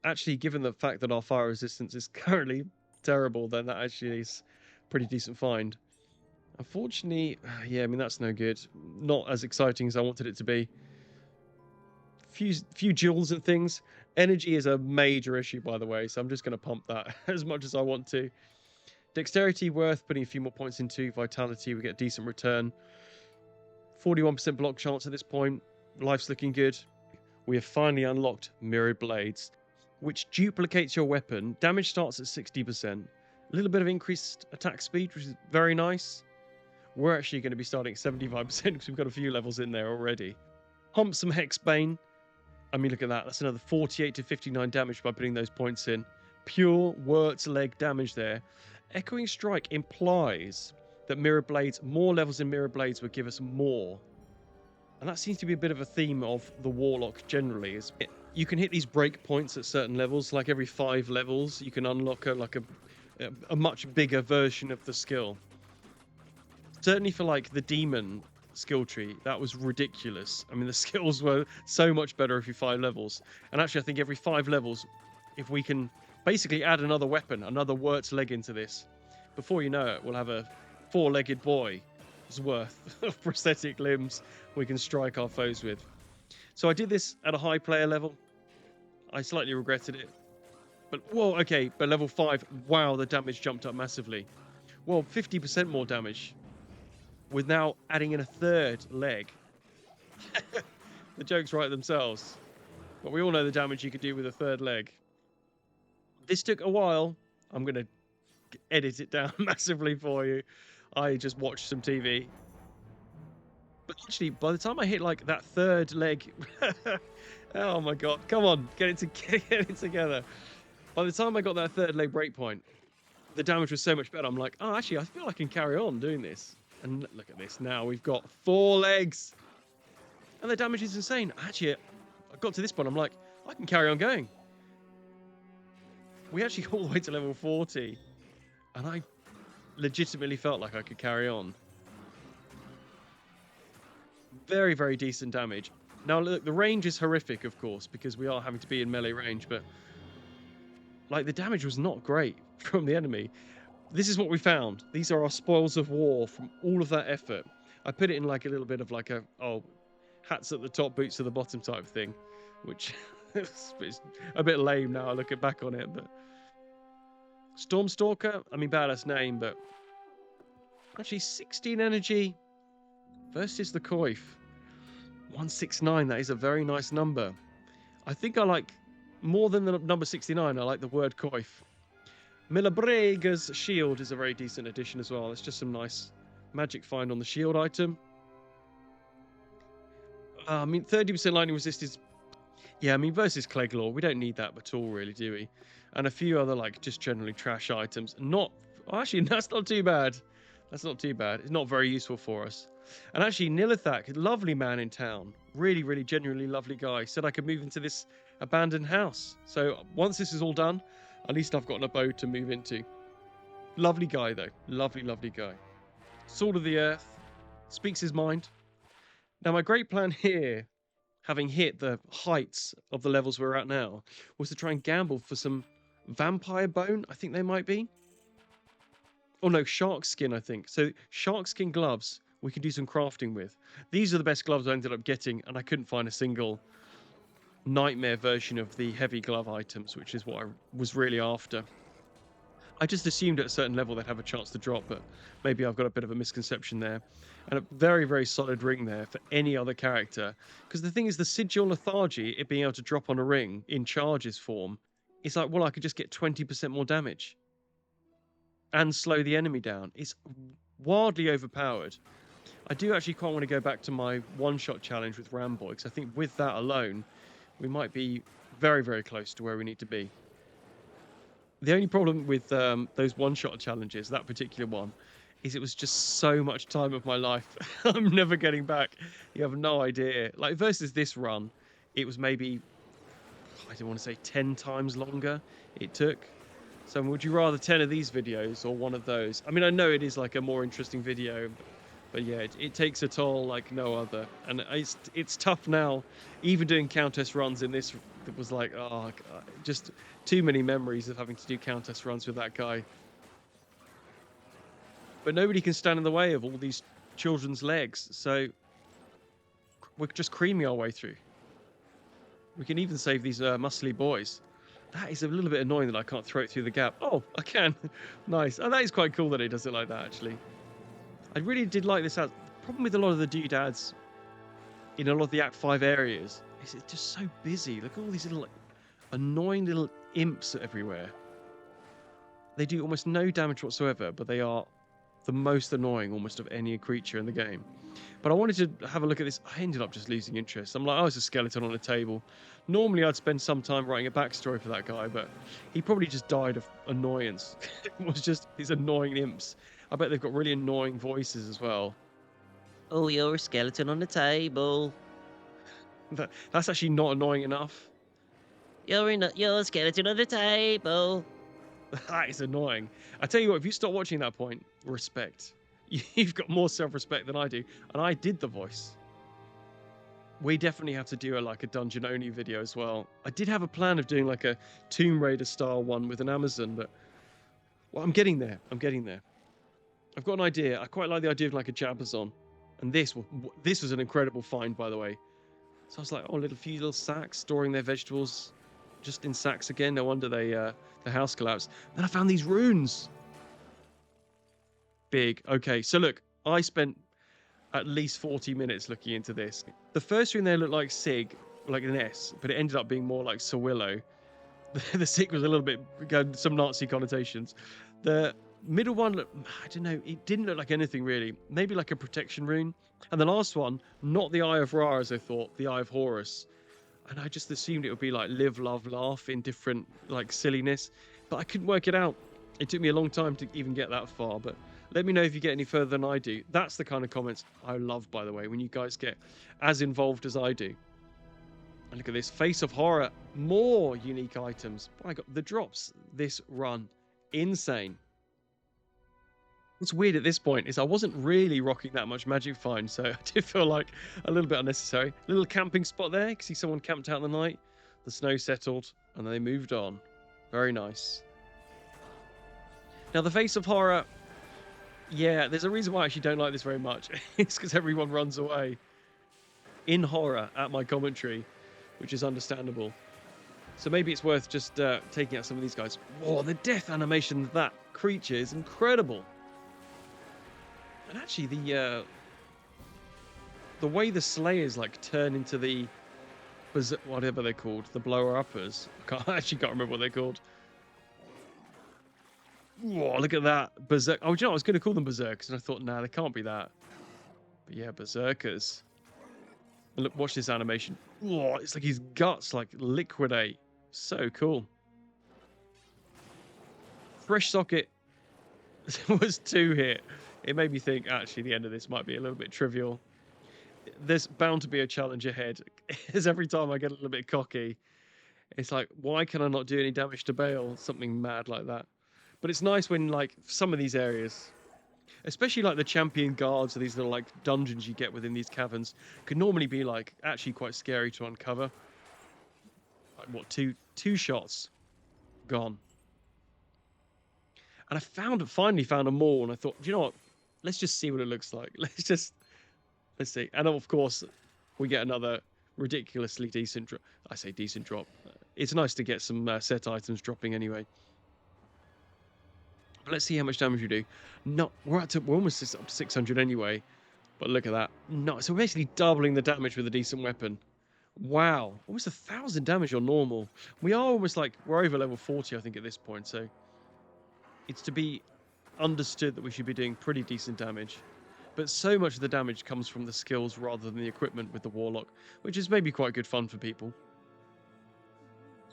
Actually, given the fact that our fire resistance is currently terrible, then that actually is a pretty decent find. Unfortunately, yeah, I mean, that's no good. Not as exciting as I wanted it to be. Few jewels and things. Energy is a major issue, by the way, so I'm just going to pump that as much as I want to. Dexterity worth putting a few more points into. Vitality, we get a decent return. 41% block chance at this point. Life's looking good. We have finally unlocked Mirrored Blades, which duplicates your weapon. Damage starts at 60%. A little bit of increased attack speed, which is very nice. We're actually going to be starting at 75% because we've got a few levels in there already. Pump some Hexbane. I mean, look at that. That's another 48 to 59 damage by putting those points in. Pure Wirt's leg damage there. Echoing Strike implies that Mirror Blades, more levels in Mirror Blades would give us more. And that seems to be a bit of a theme of the Warlock generally. You can hit these break points at certain levels, like every 5 levels, you can unlock a much bigger version of the skill. Certainly for like the Demon skill tree, that was ridiculous. I mean, the skills were so much better every 5 levels. And actually, I think every 5 levels, if we can basically add another weapon, another Wirt's leg into this, before you know it, we'll have a 4-legged boy's worth of prosthetic limbs we can strike our foes with. So I did this at a high player level. I slightly regretted it. But, whoa, okay, but level 5, wow, the damage jumped up massively. Well, 50% more damage. With now adding in a 3rd leg. The jokes write themselves. But we all know the damage you could do with a 3rd leg. This took a while. I'm going to edit it down massively for you. I just watched some TV. But actually, by the time I hit like that 3rd leg... oh my god, come on, get it together. By the time I got that 3rd leg breakpoint, the damage was so much better. I'm like, oh, actually, I feel I can carry on doing this. And look at this now, we've got 4 legs. And the damage is insane. Actually, I got to this point, I'm like, I can carry on going. we actually got all the way to level 40, and I legitimately felt like I could carry on. Very, very decent damage. Now, look, the range is horrific, of course, because we are having to be in melee range, but like the damage was not great from the enemy. This is what we found. These are our spoils of war from all of that effort. I put it in like a little bit of like a, oh, hats at the top, boots at the bottom type thing, which is a bit lame now. I look back on it, but Stormstalker, I mean, badass name, but actually 16 energy versus the Coif. 169, that is a very nice number. I think I like, more than the number 69, I like the word Coif. Milabrega's shield is a very decent addition as well. It's just some nice magic find on the shield item. I mean, 30% lightning resist is... Yeah, I mean, versus Cleglaw, we don't need that at all, really, do we? And a few other, like, just generally trash items. Not... Oh, actually, that's not too bad. That's not too bad. It's not very useful for us. And actually, Nilithak, lovely man in town. Really, really, genuinely lovely guy. Said I could move into this abandoned house. So once this is all done, at least I've got an abode to move into. Lovely guy, though. Lovely, lovely guy. Sword of the Earth. Speaks his mind. Now, my great plan here, having hit the heights of the levels we're at now, was to try and gamble for some vampire bone, I think they might be. Oh no, shark skin, I think. So shark skin gloves we can do some crafting with. These are the best gloves I ended up getting, and I couldn't find a single nightmare version of the heavy glove items, which is what I was really after. I just assumed at a certain level they'd have a chance to drop, but maybe I've got a bit of a misconception there. And a very, very solid ring there for any other character. Because the thing is, the Sigil Lethargy, it being able to drop on a ring in charges form, it's like, well, I could just get 20% more damage and slow the enemy down. It's wildly overpowered. I do actually quite want to go back to my one-shot challenge with Ramboy, because I think with that alone, we might be very, very close to where we need to be. The only problem with those one-shot challenges, that particular one, is it was just so much time of my life. I'm never getting back. You have no idea. Like, versus this run, it was maybe, I don't want to say 10 times longer it took. So would you rather 10 of these videos or one of those? I mean, I know it is like a more interesting video, but yeah, it takes a toll like no other. And it's tough now. Even doing Countess runs in this, it was like, oh, God, just too many memories of having to do Countess runs with that guy. But nobody can stand in the way of all these children's legs. So we're just creaming our way through. We can even save these muscly boys. That is a little bit annoying that I can't throw it through the gap. Oh, I can. Nice. And that is quite cool that it does it like that, actually. I really did like this. Problem with a lot of the doodads in a lot of the Act 5 areas is it's just so busy. Look at all these little like, annoying little imps everywhere. They do almost no damage whatsoever, but they are the most annoying almost of any creature in the game. But I wanted to have a look at this. I ended up just losing interest. I'm like, oh, it's a skeleton on a table. Normally I'd spend some time writing a backstory for that guy, but he probably just died of annoyance. It was just these annoying imps. I bet they've got really annoying voices as well. Oh, you're a skeleton on the table. That's actually not annoying enough. You're a skeleton on the table. That is annoying. I tell you what, if you stop watching that point, respect. You've got more self-respect than I do, and I did the voice. We definitely have to do a dungeon only video as well. I did have a plan of doing like a Tomb Raider style one with an Amazon, but well, I'm getting there. I've got an idea. I quite like the idea of like a Jabazon, and this was an incredible find, by the way. So I was like, oh, few little sacks storing their vegetables just in sacks again. No wonder the house collapsed. Then I found these runes. Big. Okay, so look, I spent at least 40 minutes looking into this. The first rune there looked like Sig, like an S, but it ended up being more like Sawillo. The Sig was a little bit, some Nazi connotations. The middle one, I don't know, it didn't look like anything really. Maybe like a protection rune. And the last one, not the Eye of Ra as I thought, the Eye of Horus. And I just assumed it would be like live, love, laugh in different like silliness. But I couldn't work it out. It took me a long time to even get that far, but let me know if you get any further than I do. That's the kind of comments I love, by the way, when you guys get as involved as I do. And look at this. Face of Horror. More unique items. My God, the drops this run. Insane. What's weird at this point is I wasn't really rocking that much magic find, so I did feel like a little bit unnecessary. Little camping spot there. You can see someone camped out in the night. The snow settled, and they moved on. Very nice. Now, the Face of Horror, yeah, there's a reason why I actually don't like this very much. It's because everyone runs away in horror at my commentary, which is understandable. So maybe it's worth just taking out some of these guys. Whoa, the death animation of that creature is incredible. And actually, the way the Slayers like turn into the whatever they're called, the blower uppers. I actually can't remember what they're called. Whoa, look at that berserk. Oh, do you know, I was going to call them berserkers, and I thought, nah, they can't be that. But yeah, berserkers. And look, watch this animation. Whoa, it's like his guts like liquidate. So cool. Fresh socket was 2 hit. It made me think, actually, the end of this might be a little bit trivial. There's bound to be a challenge ahead. As every time I get a little bit cocky, it's like, why can I not do any damage to Baal? Something mad like that. But it's nice when, like, some of these areas, especially like the champion guards or these little, like, dungeons you get within these caverns, could normally be, like, actually quite scary to uncover. Like, what, two shots? Gone. And I finally found a mall, and I thought, do you know what? Let's just see what it looks like. Let's see. And of course, we get another ridiculously decent drop. I say decent drop. It's nice to get some set items dropping anyway. But let's see how much damage we do. No, we're almost up to 600 anyway. But look at that. No, so we're basically doubling the damage with a decent weapon. Wow, almost 1,000 damage on normal. We are almost like, we're over level 40, I think, at this point. So it's to be understood that we should be doing pretty decent damage. But so much of the damage comes from the skills rather than the equipment with the Warlock, which is maybe quite good fun for people.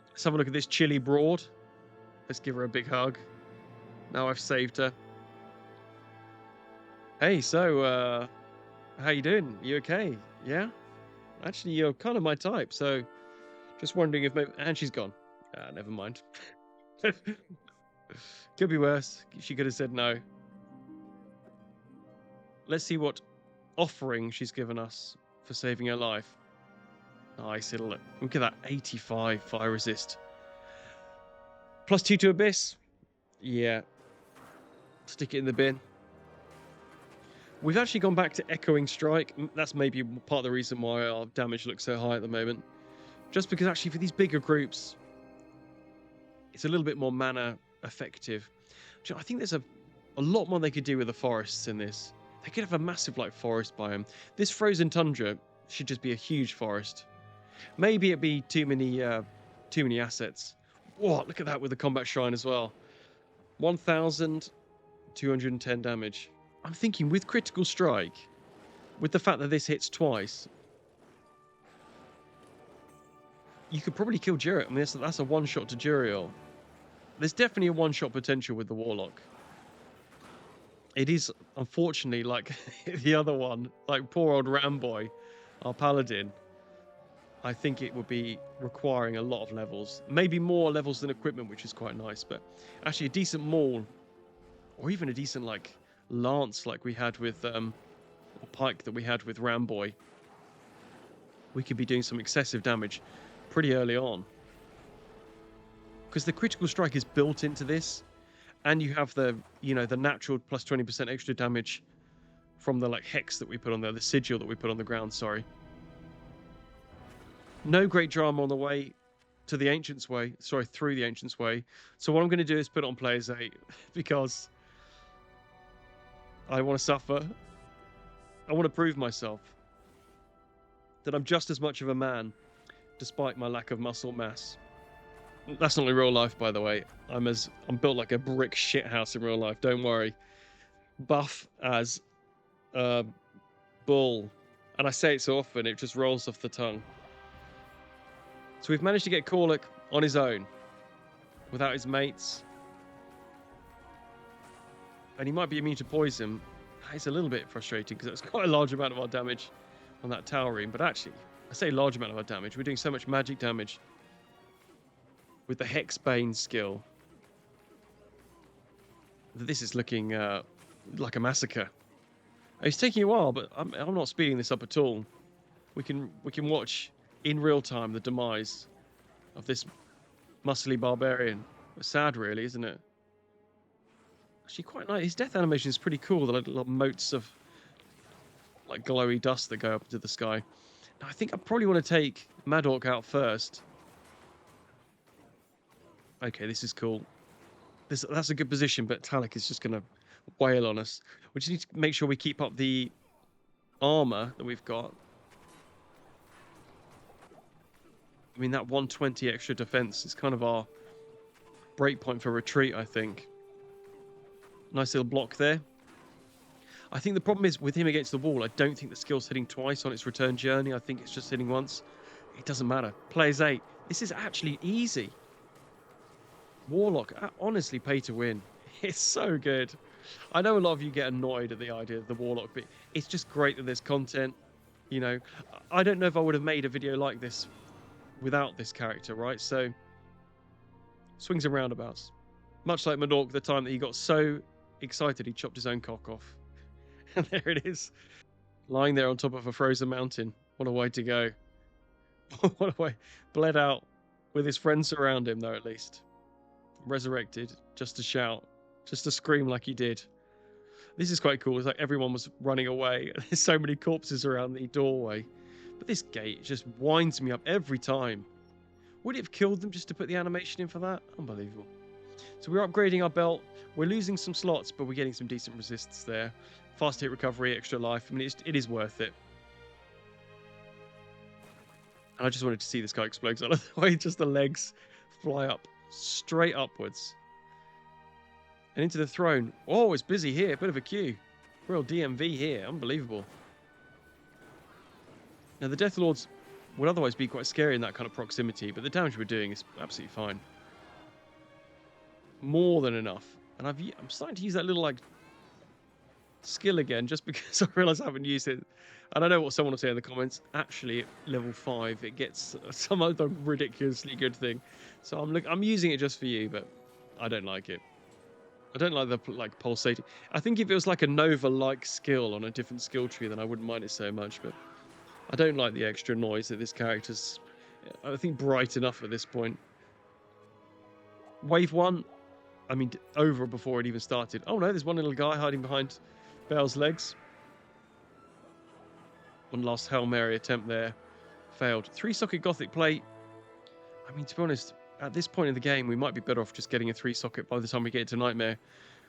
Let's have a look at this Chili Broad. Let's give her a big hug. Now I've saved her. Hey, so, how you doing? You okay? Yeah? Actually, you're kind of my type, so just wondering if maybe... And she's gone. Never mind. Could be worse. She could have said no. Let's see what offering she's given us for saving her life. Nice. Look at that. 85 fire resist. +2 to Abyss. Yeah. Stick it in the bin. We've actually gone back to Echoing Strike. That's maybe part of the reason why our damage looks so high at the moment. Just because actually for these bigger groups, it's a little bit more mana effective. I think there's a lot more they could do with the forests in this. They could have a massive like forest biome. This frozen tundra should just be a huge forest. Maybe it'd be too many assets. Whoa, look at that with the combat shrine as well. 1,210 damage. I'm thinking with critical strike, with the fact that this hits twice, you could probably kill Juriel. I mean, that's a one-shot to Juriel. There's definitely a one-shot potential with the Warlock. It is, unfortunately, like the other one, like poor old Ramboy, our paladin. I think it would be requiring a lot of levels. Maybe more levels than equipment, which is quite nice. But actually a decent maul, or even a decent, like, lance like we had with, or pike that we had with Ramboy. We could be doing some excessive damage pretty early on. Because the critical strike is built into this. And you have the, the natural plus 20% extra damage from the, like, hex that we put on there, the sigil that we put on the ground, sorry. No great drama on the way to the Ancient's Way, through the Ancient's Way. So what I'm going to do is put it on Players 8, because I want to suffer. I want to prove myself that I'm just as much of a man, despite my lack of muscle mass. That's not in real life, by the way. I'm built like a brick shithouse in real life. Don't worry. Buff as a bull, and I say it so often it just rolls off the tongue. So we've managed to get Korluk on his own, without his mates, and he might be immune to poison. It's a little bit frustrating because that's quite a large amount of our damage on that tower room. But actually, I say large amount of our damage. We're doing so much magic damage with the Hexbane skill that this is looking like a massacre. It's taking a while, but I'm not speeding this up at all. We can watch in real time the demise of this muscly barbarian. It's sad, really, isn't it? Actually, quite nice. His death animation is pretty cool. The little motes of like glowy dust that go up into the sky. Now, I think I probably want to take Madork out first. Okay, this is cool. That's a good position, but Talik is just going to wail on us. We just need to make sure we keep up the armor that we've got. I mean, that 120 extra defense is kind of our breakpoint for retreat, I think. Nice little block there. I think the problem is with him against the wall, I don't think the skill's hitting twice on its return journey. I think it's just hitting once. It doesn't matter. Players 8. This is actually easy. Warlock, honestly, pay to win. It's so good. I know a lot of you get annoyed at the idea of the Warlock, but it's just great that there's content. You know, I don't know if I would have made a video like this without this character, right? So, swings and roundabouts. Much like Madork, the time that he got so excited he chopped his own cock off. And there it is, lying there on top of a frozen mountain. What a way to go. What a way. Bled out with his friends around him, though, at least. Resurrected, just to shout, just to scream like he did. This is quite cool. It's like everyone was running away. There's so many corpses around the doorway. But this gate just winds me up every time. Would it have killed them just to put the animation in for that? Unbelievable. So we're upgrading our belt. We're losing some slots, but we're getting some decent resists there. Fast hit recovery, extra life. I mean, it is worth it. And I just wanted to see this guy explode. So I love the way just the legs fly up, straight upwards. And into the throne. Oh, it's busy here. Bit of a queue. Real DMV here. Unbelievable. Now, the Death Lords would otherwise be quite scary in that kind of proximity, but the damage we're doing is absolutely fine. More than enough. And I'm starting to use that little, like, skill again, just because I realise I haven't used it. And I know what someone will say in the comments. Actually, at level 5, it gets some other ridiculously good thing. So I'm using it just for you, but I don't like it. I don't like the pulsating. I think if it was like a Nova-like skill on a different skill tree, then I wouldn't mind it so much. But I don't like the extra noise that this character's, I think, bright enough at this point. Wave 1, I mean, over before it even started. Oh no, there's one little guy hiding behind Baal's legs. One last Hail Mary attempt there. Failed. 3-socket Gothic plate. I mean, to be honest, at this point in the game, we might be better off just getting a 3-socket by the time we get into Nightmare,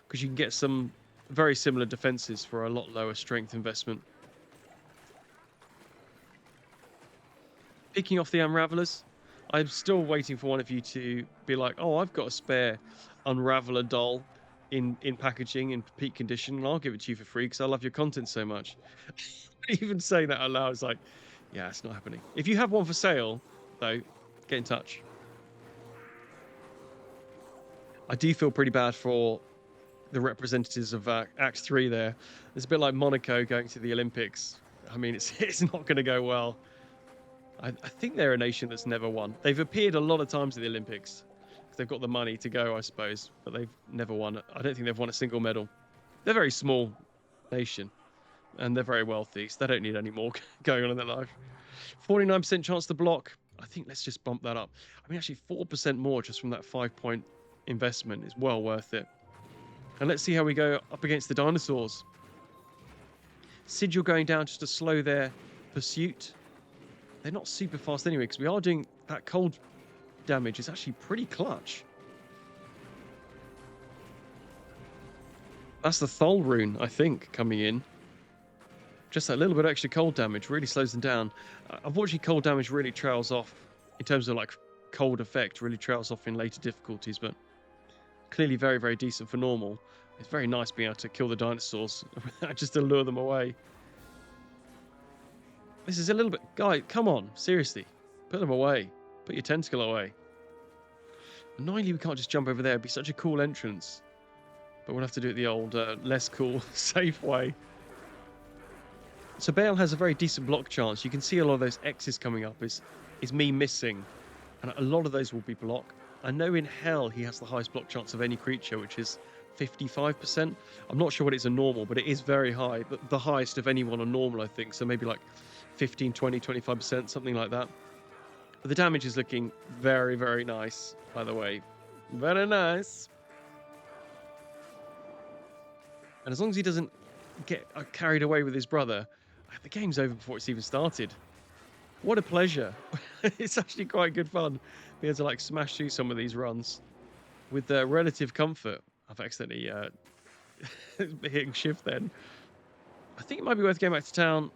because you can get some very similar defenses for a lot lower strength investment. Picking off the Unravelers. I'm still waiting for one of you to be like, oh, I've got a spare Unraveler doll in packaging, in peak condition, and I'll give it to you for free because I love your content so much. Even saying that out loud is like, yeah, it's not happening. If you have one for sale, though, get in touch. I do feel pretty bad for the representatives of Act 3 there. It's a bit like Monaco going to the Olympics. I mean, it's not going to go well. I think they're a nation that's never won. They've appeared a lot of times at the Olympics because they've got the money to go, I suppose, but they've never won. I don't think they've won a single medal. They're a very small nation, and they're very wealthy, so they don't need any more going on in their life. 49% chance to block. I think let's just bump that up. I mean, actually, 4% more just from that 5-point investment is well worth it. And let's see how we go up against the dinosaurs. Sigil going down just to slow their pursuit. They're not super fast anyway, because we are doing that cold damage. It's actually pretty clutch. That's the Thol rune, I think, coming in. Just that little bit of extra cold damage really slows them down. Unfortunately, cold damage really trails off in terms of like cold effect, really trails off in later difficulties, but clearly very, very decent for normal. It's very nice being able to kill the dinosaurs just to lure them away. This is a little bit... Guy, come on. Seriously. Put them away. Put your tentacle away. Annoyingly, we can't just jump over there. It'd be such a cool entrance. But we'll have to do it the old, less cool, safe way. So Baal has a very decent block chance. You can see a lot of those X's coming up is me missing. And a lot of those will be block. I know in Hell he has the highest block chance of any creature, which is 55%. I'm not sure what it's a normal, but it is very high. The highest of anyone on normal, I think. So maybe like 15, 20, 25%, something like that. But the damage is looking very, very nice, by the way. Very nice. And as long as he doesn't get carried away with his brother, the game's over before it's even started. What a pleasure. It's actually quite good fun being able to like smash through some of these runs with relative comfort. I've accidentally hitting shift then. I think it might be worth going back to town.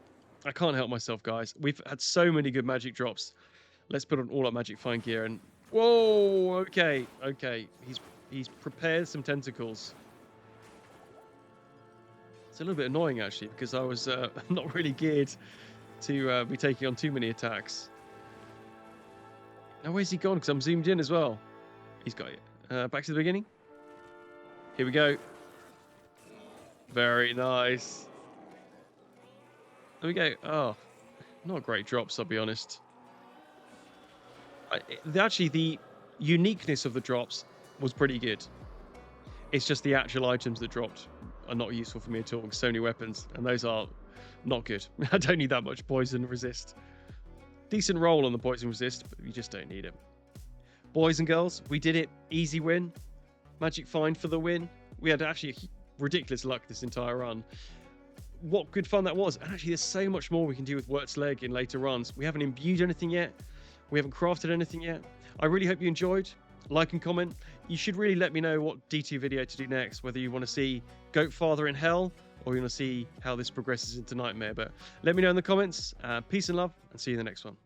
I can't help myself, guys. We've had so many good magic drops. Let's put on all our magic fine gear and whoa, okay. He's prepared some tentacles. It's a little bit annoying actually because I was not really geared to be taking on too many attacks. Now where's he gone? Because I'm zoomed in as well. He's got it. Back to the beginning. Here we go. Very nice. There we go. Oh, not great drops, I'll be honest. Actually, the uniqueness of the drops was pretty good. It's just the actual items that dropped are not useful for me at all. So many weapons, and those are not good. I don't need that much poison resist. Decent roll on the poison resist, but you just don't need it. Boys and girls, we did it. Easy win. Magic find for the win. We had actually ridiculous luck this entire run. What good fun that was. And actually, there's so much more we can do with Wirt's leg in later runs. We haven't imbued anything yet. We haven't crafted anything yet. I really hope you enjoyed. Like and comment. You should really let me know what D2 video to do next, whether you want to see Goatfather in Hell or you want to see how this progresses into Nightmare. But let me know in the comments. Peace and love, and see you in the next one.